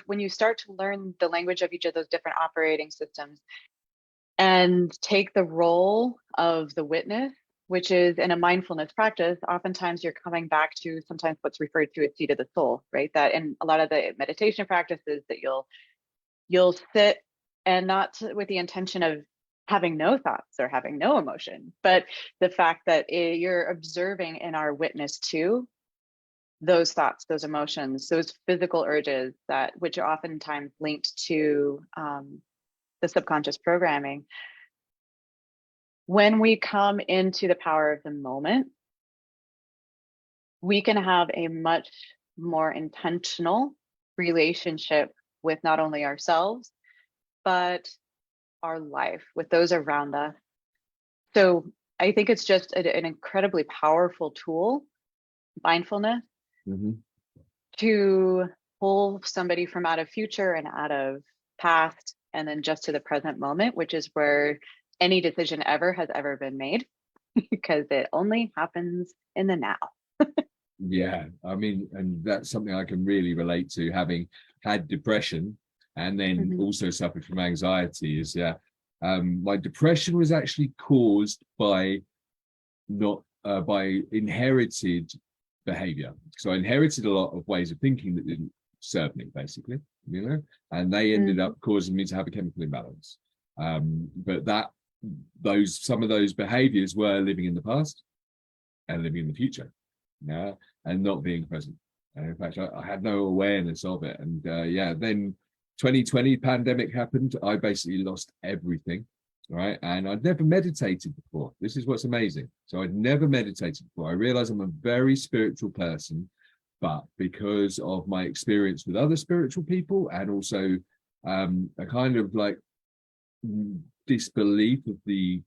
when you start to learn the language of each of those different operating systems and take the role of the witness, which is in a mindfulness practice, oftentimes you're coming back to sometimes what's referred to as seat of the soul, right? That in a lot of the meditation practices that you'll sit, and not with the intention of having no thoughts or having no emotion, but the fact that you're observing in our witness to those thoughts, those emotions, those physical urges, which are oftentimes linked to the subconscious programming. When we come into the power of the moment, we can have a much more intentional relationship with not only ourselves, but our life, with those around us. So I think it's just an incredibly powerful tool, mindfulness, Mhm. to pull somebody from out of future and out of past, and then just to the present moment, which is where any decision ever has ever been made, because it only happens in the now. Yeah, I mean, and that's something I can really relate to, having had depression and then Mhm. also suffered from anxiety. Is yeah, my depression was actually caused by not by inherited behavior. So I inherited a lot of ways of thinking that didn't serve me, basically, and they ended Mhm. up causing me to have a chemical imbalance. But those some of those behaviors were living in the past and living in the future, yeah, and not being present. And in fact, I had no awareness of it. And yeah, then 2020 pandemic happened. I basically lost everything, right? And I'd never meditated before. This is what's amazing. So I'd never meditated before. I realized I'm a very spiritual person, but because of my experience with other spiritual people, and also a kind of like disbelief of the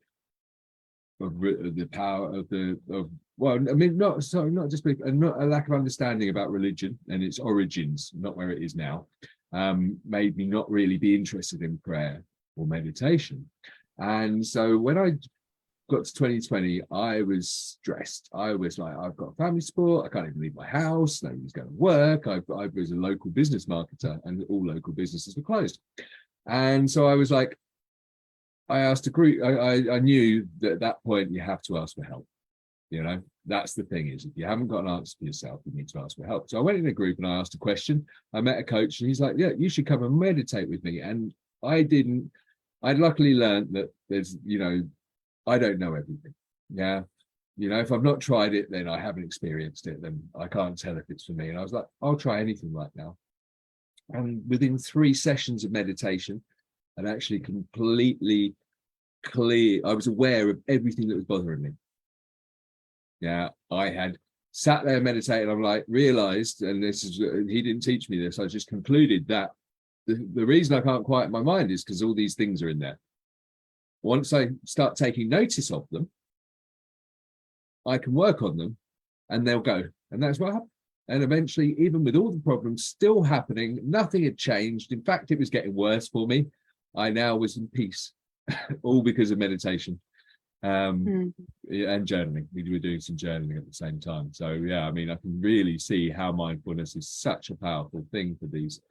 power of well, I mean, not just not a lack of understanding about religion and its origins, not where it is now, made me not really be interested in prayer or meditation. And so when I got to 2020, I was stressed. I was like, I've got family support, I can't even leave my house, nobody's going to work. I was a local business marketer and all local businesses were closed. And so I was like, I asked a group. I knew that at that point you have to ask for help. That's the thing, is if you haven't got an answer for yourself, you need to ask for help. So I went in a group and I asked a question. I met a coach and he's like, yeah, you should come and meditate with me. And I didn't. I'd luckily learned that I don't know everything. Yeah. If I've not tried it, then I haven't experienced it. Then I can't tell if it's for me. And I was like, I'll try anything right now. And within 3 sessions of meditation, I'd actually completely clear. I was aware of everything that was bothering me. Yeah, I had sat there meditating. I'm like, realized, and this is, he didn't teach me this. I just concluded that the reason I can't quiet my mind is because all these things are in there. Once I start taking notice of them, I can work on them and they'll go. And that's what happened. And eventually, even with all the problems still happening, nothing had changed. In fact, it was getting worse for me. I now was in peace, all because of meditation. Mhm. And journaling. We were doing some journaling at the same time. So yeah, I mean, I can really see how mindfulness is such a powerful thing for these.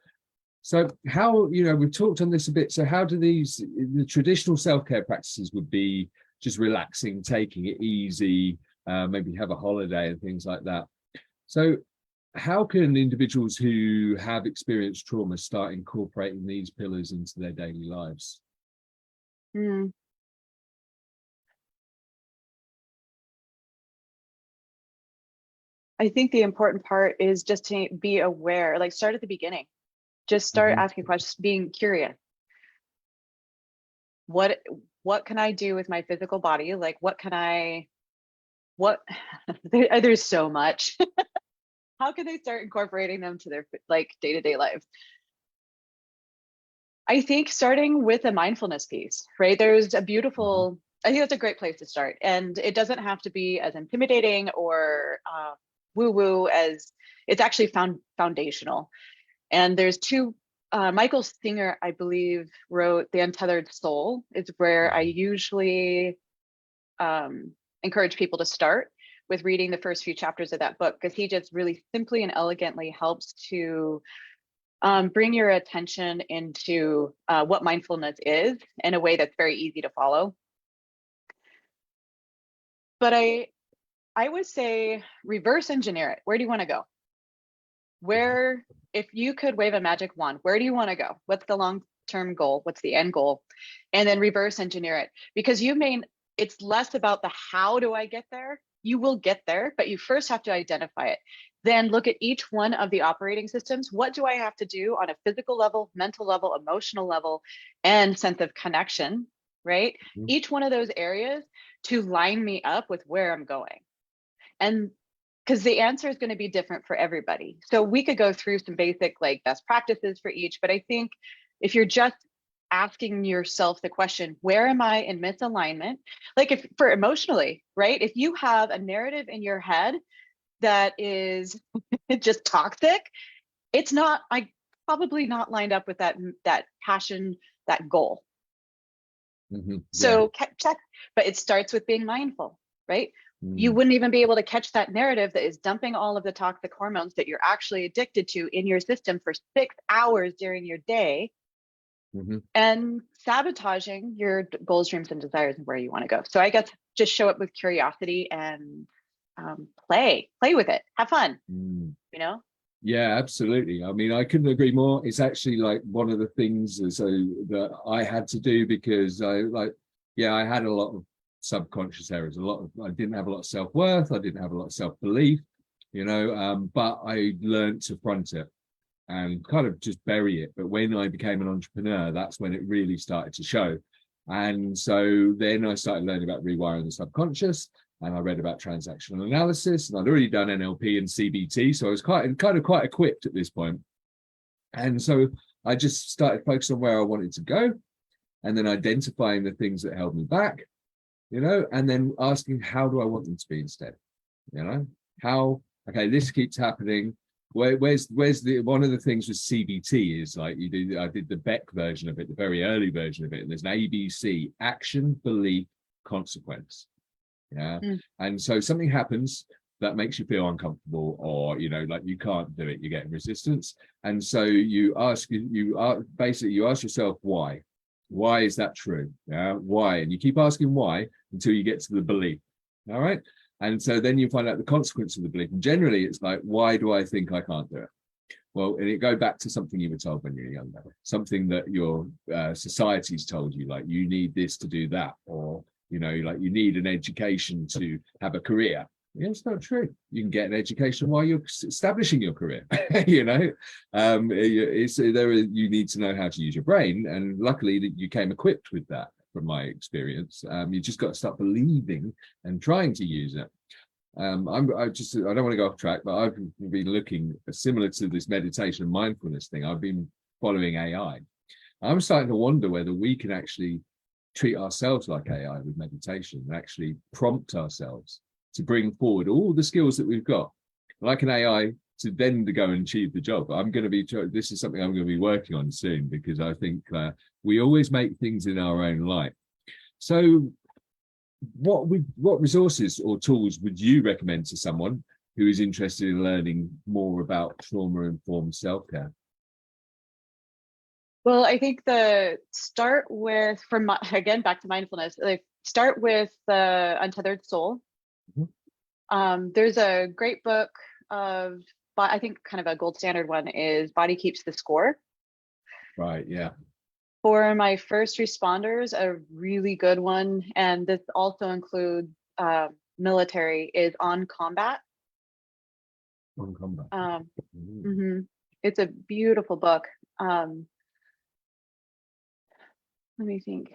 So how, we've talked on this a bit. So how do the traditional self-care practices would be just relaxing, taking it easy, maybe have a holiday and things like that. So how can individuals who have experienced trauma start incorporating these pillars into their daily lives? Mm. I think the important part is just to be aware, like start at the beginning. Just start Mhm. asking questions, being curious. What what can I do with my physical body? Like what there's so much. How can they start incorporating them to their like day-to-day lives? I think starting with a mindfulness piece, right? There's a Mhm. beautiful, I think that's a great place to start. And it doesn't have to be as intimidating or woo-woo as it's actually foundational. And there's two, Michael Singer, I believe, wrote The Untethered Soul, is where I usually encourage people to start with reading the first few chapters of that book, because he just really simply and elegantly helps to bring your attention into what mindfulness is in a way that's very easy to follow. But I would say reverse engineer it. Where do you want to go? Where, if you could wave a magic wand, where do you want to go? What's the long-term goal? What's the end goal? And then reverse engineer it, because it's less about the how do I get there? You will get there, but you first have to identify it. Then look at each one of the operating systems. What do I have to do on a physical level, mental level, emotional level, and sense of connection, right? Mhm. Each one of those areas to line me up with where I'm going. And because the answer is going to be different for everybody. So we could go through some basic like best practices for each, but I think if you're just asking yourself the question, where am I in misalignment? Like if for emotionally, right? If you have a narrative in your head that is just toxic, it's not, I probably not lined up with that passion, that goal. So check, but it starts with being mindful, right? You wouldn't even be able to catch that narrative that is dumping all of the toxic hormones that you're actually addicted to in your system for 6 hours during your day, and sabotaging your goals, dreams, and desires and where you want to go. So I guess just show up with curiosity and play with it, have fun, you know? Yeah, absolutely. I mean, I couldn't agree more. It's actually like one of the things that I had to do, because I had a lot of subconscious errors. I didn't have a lot of self-worth. I didn't have a lot of self-belief, but I learned to front it and kind of just bury it. But when I became an entrepreneur, that's when it really started to show. And so then I started learning about rewiring the subconscious, and I read about transactional analysis, and I'd already done NLP and CBT, so I was quite equipped at this point. And so I just started focusing on where I wanted to go, and then identifying the things that held me back, and then asking, how do I want them to be instead? Okay, this keeps happening. Where's the one of the things with CBT is like I did the Beck version of it, the very early version of it, and there's an ABC: action, belief, consequence. And so something happens that makes you feel uncomfortable, or like you can't do it, you're getting resistance, and so you ask yourself why is that true? Why? And you keep asking why until you get to the belief. All right. And so then you find out the consequence of the belief, and generally it's like, why do I think I can't do it? Well, and it go back to something you were told when you were younger, something that your society's told you, like you need this to do that, or like you need an education to have a career. It's not true. You can get an education while you're establishing your career. You need to know how to use your brain, and luckily that you came equipped with that. From my experience, you just got to start believing and trying to use it. I don't want to go off track, but I've been looking similar to this meditation and mindfulness thing. I've been following AI. I'm starting to wonder whether we can actually treat ourselves like AI with meditation, and actually prompt ourselves to bring forward all the skills that we've got, like an AI, to then to go and achieve the job. This is something I'm going to be working on soon, because I think we always make things in our own light. So what resources or tools would you recommend to someone who is interested in learning more about trauma-informed self-care? Well, I think start with, again, back to mindfulness, like start with the Untethered Soul. There's a great book of, I think kind of a gold standard one is Body Keeps the Score. Right, yeah. For my first responders, a really good one, and this also includes military, is On Combat. On Combat. It's a beautiful book. Let me think.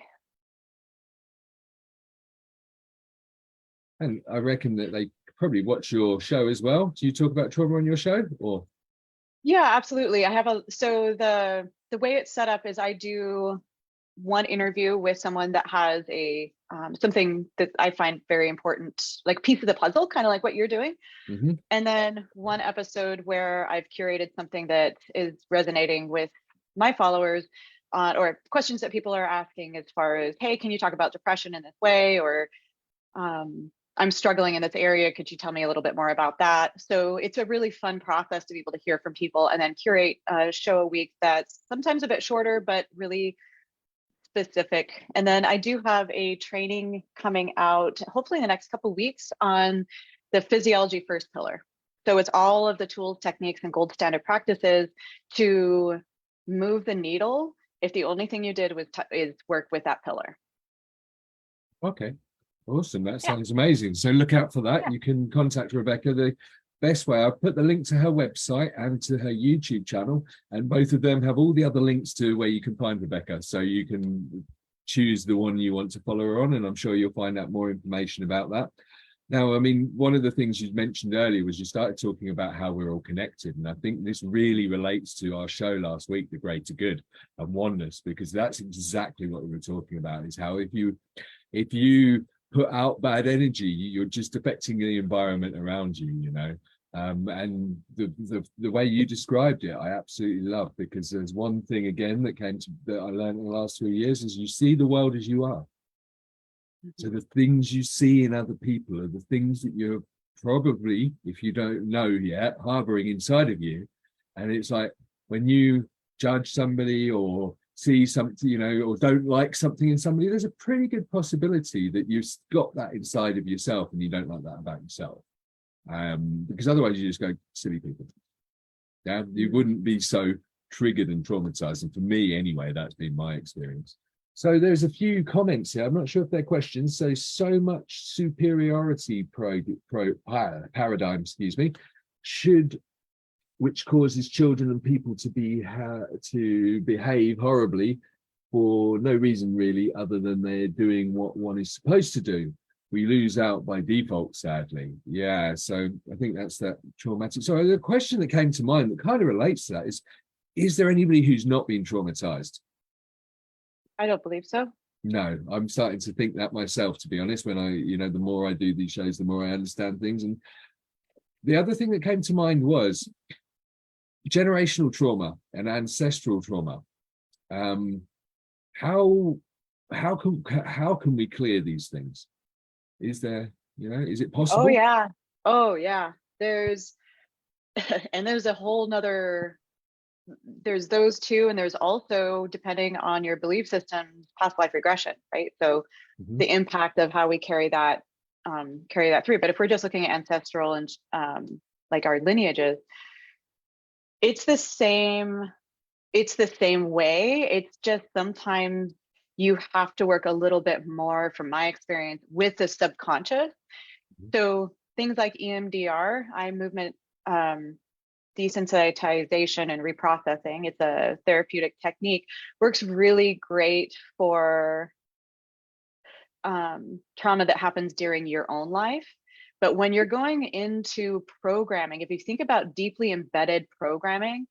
And I reckon that they probably watch your show as well. Do you talk about trauma on your show, or? Yeah, absolutely. I have so the way it's set up is I do one interview with someone that has a something that I find very important, like piece of the puzzle, kind of like what you're doing. And then one episode where I've curated something that is resonating with my followers, or questions that people are asking as far as, hey, can you talk about depression in this way? Or I'm struggling in this area. Could you tell me a little bit more about that? So it's a really fun process to be able to hear from people and then curate a show a week that's sometimes a bit shorter, but really specific. And then I do have a training coming out, hopefully in the next couple of weeks, on the physiology first pillar. So it's all of the tools, techniques, and gold standard practices to move the needle if the only thing you did was is work with that pillar. Okay. Awesome. That sounds amazing. So look out for that. You can contact Rebecca. The best way, I'll put the link to her website and to her YouTube channel, and both of them have all the other links to where you can find Rebecca. So you can choose the one you want to follow her on, and I'm sure you'll find out more information about that. Now, I mean, one of the things you mentioned earlier was you started talking about how we're all connected. And I think this really relates to our show last week, The Greater Good and Oneness, because that's exactly what we were talking about, is how if you put out bad energy, you're just affecting the environment around you, you know. And the way you described it, I absolutely love, because there's one thing again that I learned in the last 3 years is you see the world as you are. So the things you see in other people are the things that you're probably, if you don't know yet, harboring inside of you. And it's like when you judge somebody or see something, you know, or don't like something in somebody, there's a pretty good possibility that you've got that inside of yourself and you don't like that about yourself. Because otherwise you just go, silly people. Yeah, you wouldn't be so triggered and traumatized. And for me anyway, that's been my experience. So there's a few comments here. I'm not sure if they're questions. So much superiority paradigm, excuse me, which causes children and people to behave horribly for no reason really, other than they're doing what one is supposed to do. We lose out by default, sadly. Yeah, so I think that's that traumatic. So the question that came to mind that kind of relates to that is there anybody who's not been traumatized? I don't believe so. No, I'm starting to think that myself, to be honest. When the more I do these shows, the more I understand things. And the other thing that came to mind was generational trauma and ancestral trauma. How can we clear these things? Is there, is it possible? Oh yeah. There's and there's a whole nother, there's those two, and there's also, depending on your belief system, past life regression, right? So the impact of how we carry that through. But if we're just looking at ancestral and like our lineages, it's the same way. It's just sometimes you have to work a little bit more, from my experience, with the subconscious. So things like EMDR, eye movement desensitization and reprocessing, it's a therapeutic technique, works really great for trauma that happens during your own life. But when you're going into programming, if you think about deeply embedded programming,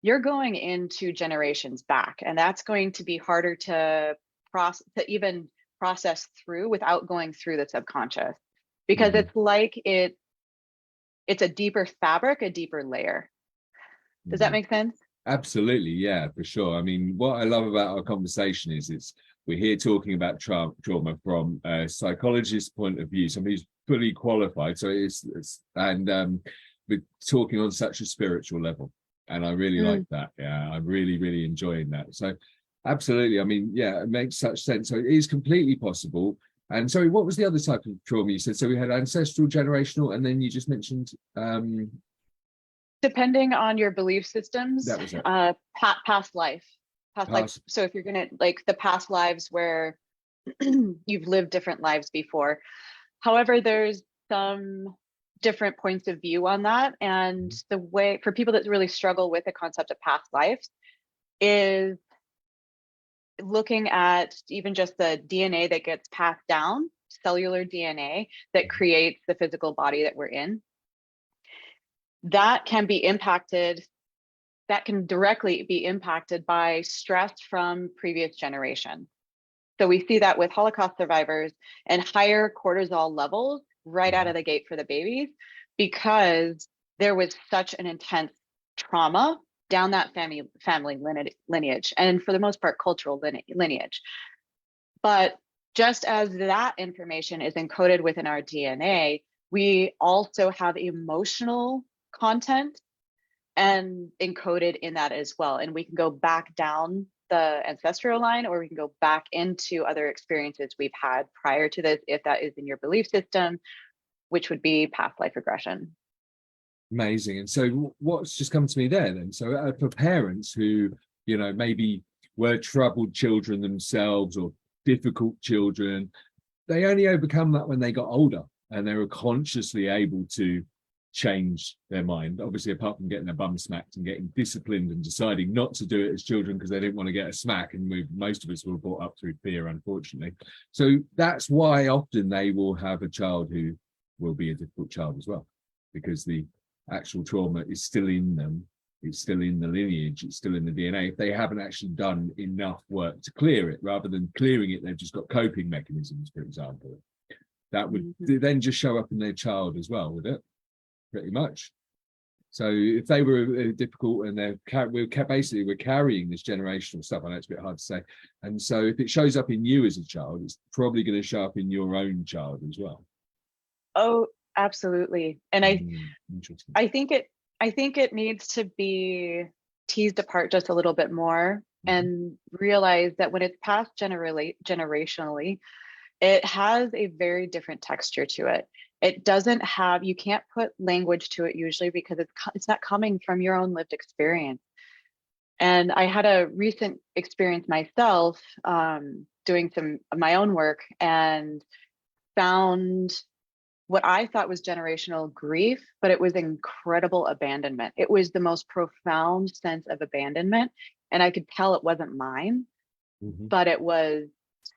you're going into generations back, and that's going to be harder to even process through without going through the subconscious, because it's like it's a deeper fabric, a deeper layer. Does that make sense? Absolutely, yeah, for sure. I mean, what I love about our conversation is we're here talking about trauma from a psychologist's point of view, somebody who's fully qualified. So we're talking on such a spiritual level, and I really like that. Yeah, I'm really enjoying that. So absolutely, I mean, yeah, it makes such sense. So it is completely possible. And sorry, what was the other type of trauma you said? So we had ancestral, generational, and then you just mentioned depending on your belief systems, that was it. Past life. So if you're gonna, like, the past lives where you've lived different lives before. However, there's some different points of view on that. And the way, for people that really struggle with the concept of past lives, is looking at even just the DNA that gets passed down, cellular DNA that creates the physical body that we're in. That can directly be impacted by stress from previous generations. So we see that with Holocaust survivors and higher cortisol levels right out of the gate for the babies, because there was such an intense trauma down that family lineage, and for the most part, cultural lineage. But just as that information is encoded within our DNA, we also have emotional content and encoded in that as well. And we can go back down the ancestral line, or we can go back into other experiences we've had prior to this, if that is in your belief system, which would be past life regression. Amazing. And so what's just come to me there then? So for parents who, maybe were troubled children themselves or difficult children, they only overcome that when they got older and they were consciously able to change their mind, obviously, apart from getting their bum smacked and getting disciplined and deciding not to do it as children because they didn't want to get a smack. And most of us were brought up through fear, unfortunately. So that's why often they will have a child who will be a difficult child as well, because the actual trauma is still in them. It's still in the lineage. It's still in the DNA. If they haven't actually done enough work to clear it, rather than clearing it, they've just got coping mechanisms, for example. That would then just show up in their child as well, would it? Pretty much. So if they were difficult and we're carrying this generational stuff, I know it's a bit hard to say. And so if it shows up in you as a child, it's probably going to show up in your own child as well. Oh, absolutely. And I interesting. I think it needs to be teased apart just a little bit more and realize that when it's passed generationally, it has a very different texture to it. It doesn't have, you can't put language to it usually because it's not coming from your own lived experience. And I had a recent experience myself doing some of my own work and found what I thought was generational grief, but it was incredible abandonment. It was the most profound sense of abandonment. And I could tell it wasn't mine, but it was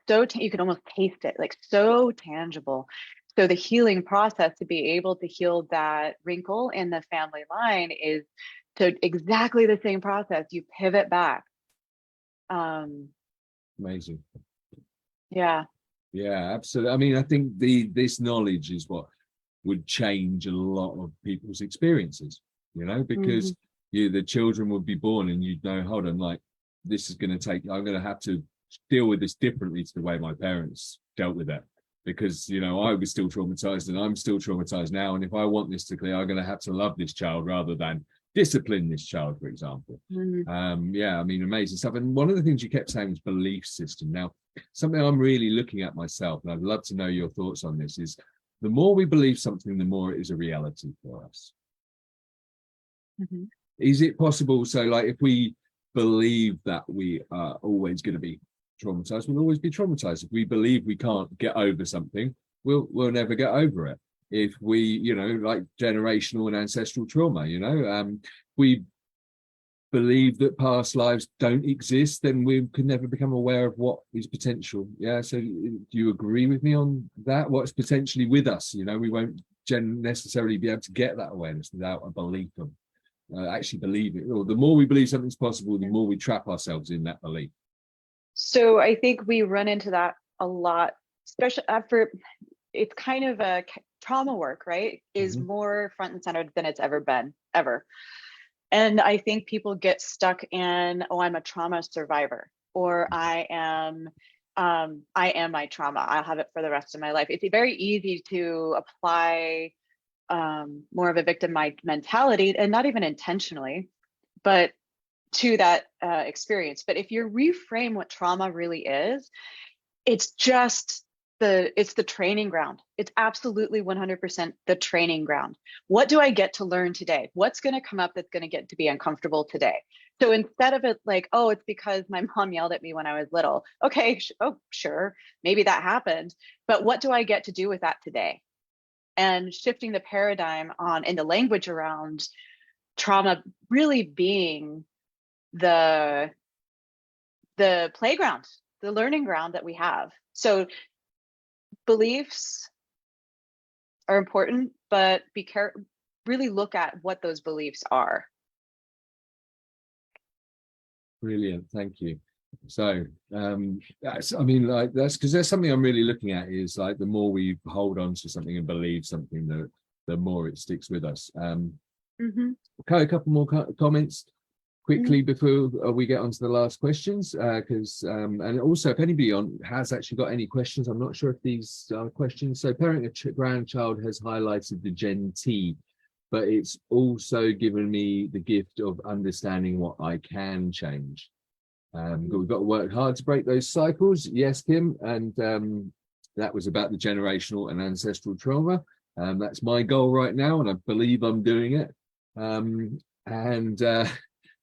so, you could almost taste it, like so tangible. So the healing process to be able to heal that wrinkle in the family line is to exactly the same process. You pivot back. Amazing. Yeah. Yeah, absolutely. I mean, I think this knowledge is what would change a lot of people's experiences, you know, because the children would be born and you'd know, hold on, like, this is going to take, I'm going to have to deal with this differently to the way my parents dealt with it, because, you know, I was still traumatized and I'm still traumatized now. And if I want this to clear, I'm going to have to love this child rather than discipline this child, for example. Yeah, I mean, amazing stuff. And one of the things you kept saying was belief system. Now, something I'm really looking at myself, and I'd love to know your thoughts on this, is the more we believe something, the more it is a reality for us. Is it possible? So, like, if we believe that we are always going to be traumatized, we'll always be traumatized. If we believe we can't get over something, we'll never get over it. If we, you know, like generational and ancestral trauma, you know, we believe that past lives don't exist, then we can never become aware of what is potential. Yeah. So do you agree with me on that? What's potentially with us? You know, we won't necessarily be able to get that awareness without a belief of actually believe it. Or the more we believe something's possible, the more we trap ourselves in that belief. So I think we run into that a lot, especially after it's kind of a trauma work, right? Is more front and centered than it's ever been, ever. And I think people get stuck in, oh, I'm a trauma survivor, or I am my trauma. I'll have it for the rest of my life. It's very easy to apply more of a victim mentality, and not even intentionally, but to that experience. But if you reframe what trauma really is, it's just it's the training ground. It's absolutely 100% the training ground. What do I get to learn today? What's going to come up that's going to get to be uncomfortable today? So instead of it like, oh, it's because my mom yelled at me when I was little. Okay, oh, sure, maybe that happened. But what do I get to do with that today? And shifting the paradigm on in the language around trauma really being the playground, the learning ground that we have. So beliefs are important, but be careful, really look at what those beliefs are. Brilliant, thank you. So that's, I mean, like, that's because there's something I'm really looking at is like the more we hold on to something and believe something, the more it sticks with us. Okay, a couple more comments quickly before we get on to the last questions, because and also if anybody has actually got any questions, I'm not sure if these are questions. So parenting a grandchild has highlighted the Gen T, but it's also given me the gift of understanding what I can change. We've got to work hard to break those cycles. Yes, Kim, and that was about the generational and ancestral trauma. That's my goal right now, and I believe I'm doing it.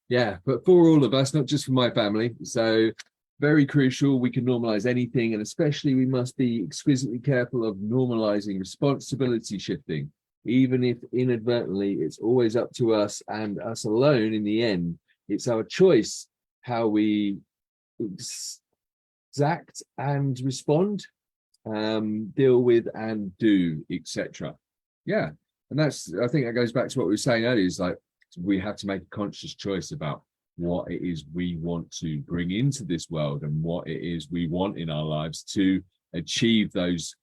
Yeah, but for all of us, not just for my family. So very crucial. We can normalize anything, and especially we must be exquisitely careful of normalizing responsibility shifting. Even if inadvertently, it's always up to us and us alone in the end. It's our choice how we act and respond, deal with and do, etc. Yeah. And I think that goes back to what we were saying earlier, is like, we have to make a conscious choice about what it is we want to bring into this world and what it is we want in our lives to achieve those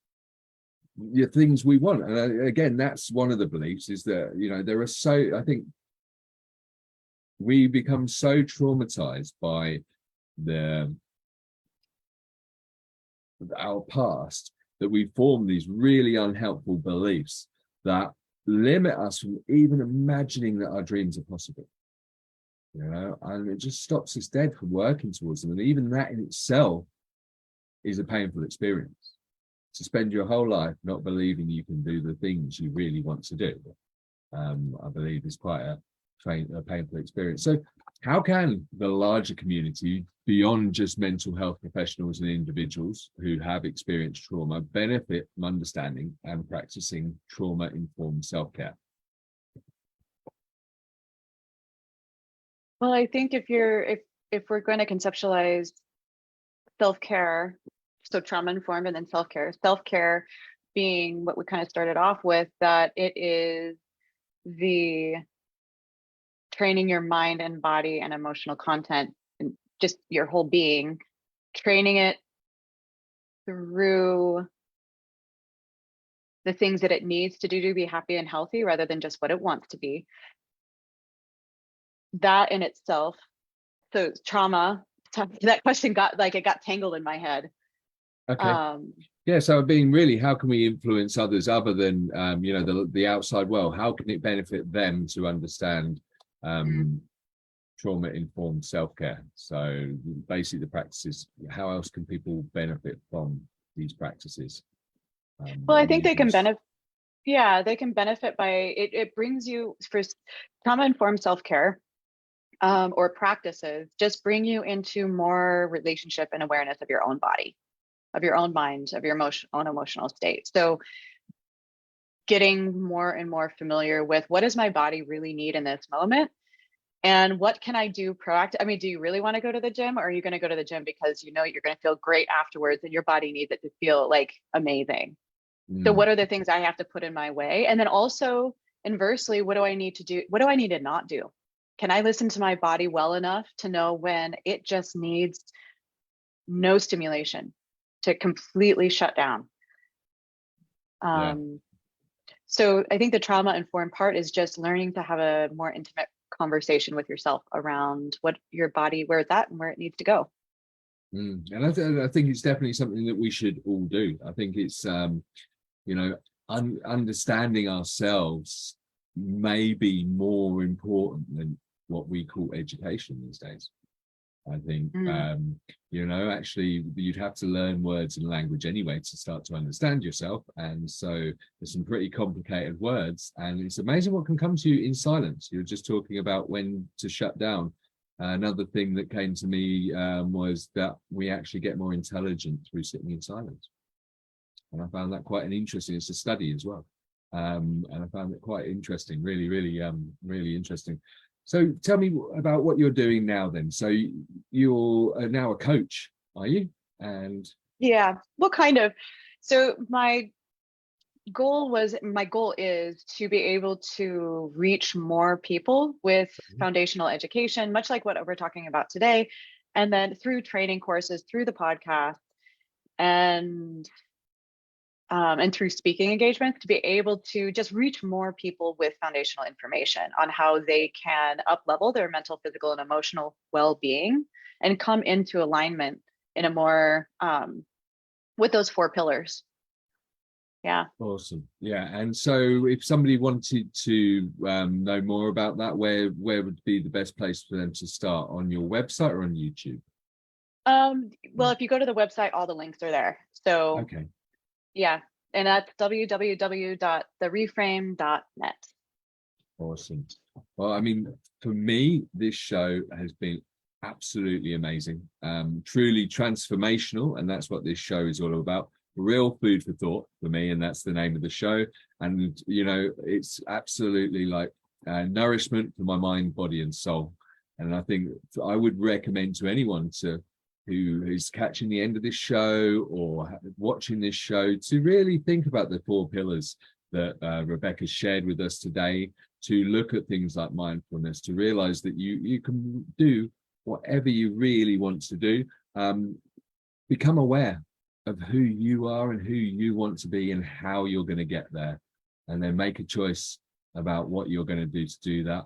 things we want. And again, that's one of the beliefs, is that, there are I think we become so traumatized by our past that we form these really unhelpful beliefs that limit us from even imagining that our dreams are possible, and it just stops us dead from working towards them. And even that in itself is a painful experience, to spend your whole life not believing you can do the things you really want to do. I believe is quite a painful experience. So how can the larger community, beyond just mental health professionals and individuals who have experienced trauma, benefit from understanding and practicing trauma-informed self-care? Well, I think if we're going to conceptualize self-care, so trauma-informed and then self-care being what we kind of started off with, that it is the training your mind and body and emotional content and just your whole being, training it through the things that it needs to do to be happy and healthy rather than just what it wants to be. That in itself, so trauma, that question got tangled in my head. Okay. Yeah, so being really, how can we influence others other than the outside world? How can it benefit them to understand trauma-informed self-care? So basically the practices, how else can people benefit from these practices? Well, I think they can benefit. Yeah, they can benefit by it brings you, for trauma-informed self-care or practices, just bring you into more relationship and awareness of your own body, of your own mind, of your own emotional state. So getting more and more familiar with, what does my body really need in this moment? And what can I do proactive? I mean, do you really want to go to the gym, or are you going to go to the gym because you're going to feel great afterwards and your body needs it to feel like amazing? So what are the things I have to put in my way? And then also inversely, what do I need to do? What do I need to not do? Can I listen to my body well enough to know when it just needs no stimulation, to completely shut down? So I think the trauma-informed part is just learning to have a more intimate conversation with yourself around what your body, where it's at and where it needs to go. And I think it's definitely something that we should all do. I think it's understanding ourselves may be more important than what we call education these days. I think actually you'd have to learn words and language anyway to start to understand yourself, and so there's some pretty complicated words, and it's amazing what can come to you in silence. You're just talking about when to shut down. Another thing that came to me was that we actually get more intelligent through sitting in silence, and I found that quite an interesting. It's a study as well, and I found it quite interesting. Really, really, really interesting. So tell me about what you're doing now then. So you're now a coach, are you? And yeah, well, kind of. So my goal is to be able to reach more people with foundational education, much like what we're talking about today. And then through training courses, through the podcast, and through speaking engagements, to be able to just reach more people with foundational information on how they can up-level their mental, physical, and emotional well-being and come into alignment in a more with those 4 pillars. Yeah. Awesome. Yeah. And so if somebody wanted to know more about that, where would be the best place for them to start? On your website or on YouTube? Well, if you go to the website, all the links are there. So okay. Yeah, and that's www.thereframe.net. Awesome. Well, I mean, for me, this show has been absolutely amazing, truly transformational, and that's what this show is all about. Real food for thought for me, and that's the name of the show. And it's absolutely like nourishment for my mind, body, and soul. And I think I would recommend to anyone who's catching the end of this show or watching this show to really think about the 4 pillars that Rebecca shared with us today, to look at things like mindfulness, to realize that you can do whatever you really want to do. Become aware of who you are and who you want to be and how you're going to get there, and then make a choice about what you're going to do that.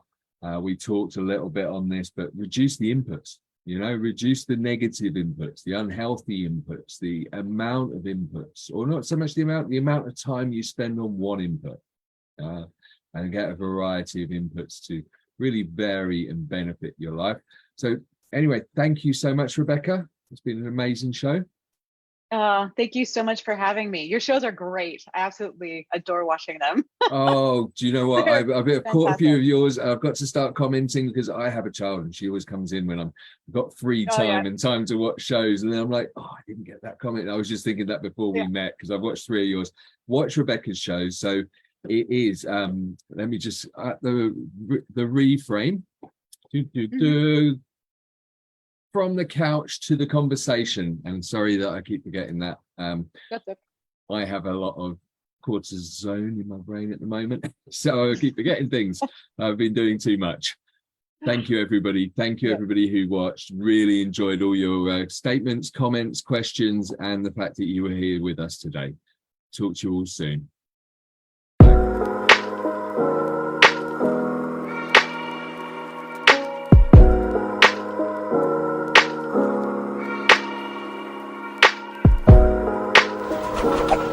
We talked a little bit on this, but reduce the inputs, reduce the negative inputs, the unhealthy inputs, the amount of inputs, or not so much the amount of time you spend on one input, and get a variety of inputs to really vary and benefit your life. So anyway, thank you so much, Rebecca. It's been an amazing show. Thank you so much for having me. Your shows are great. I absolutely adore watching them. Oh, do you know what? I've caught Fantastic. a few of yours. I've got to start commenting because I have a child and she always comes in when I've got free time and time to watch shows. And then I'm like, oh, I didn't get that comment. I was just thinking that before we met, because I've watched 3 of yours. Watch Rebecca's shows. So it is, let me just, the reframe. From the couch to the conversation. And sorry that I keep forgetting that. That's it. I have a lot of cortisone in my brain at the moment, so I keep forgetting things. I've been doing too much. Thank you, everybody. Thank you, everybody who watched. Really enjoyed all your statements, comments, questions, and the fact that you were here with us today. Talk to you all soon. Bye.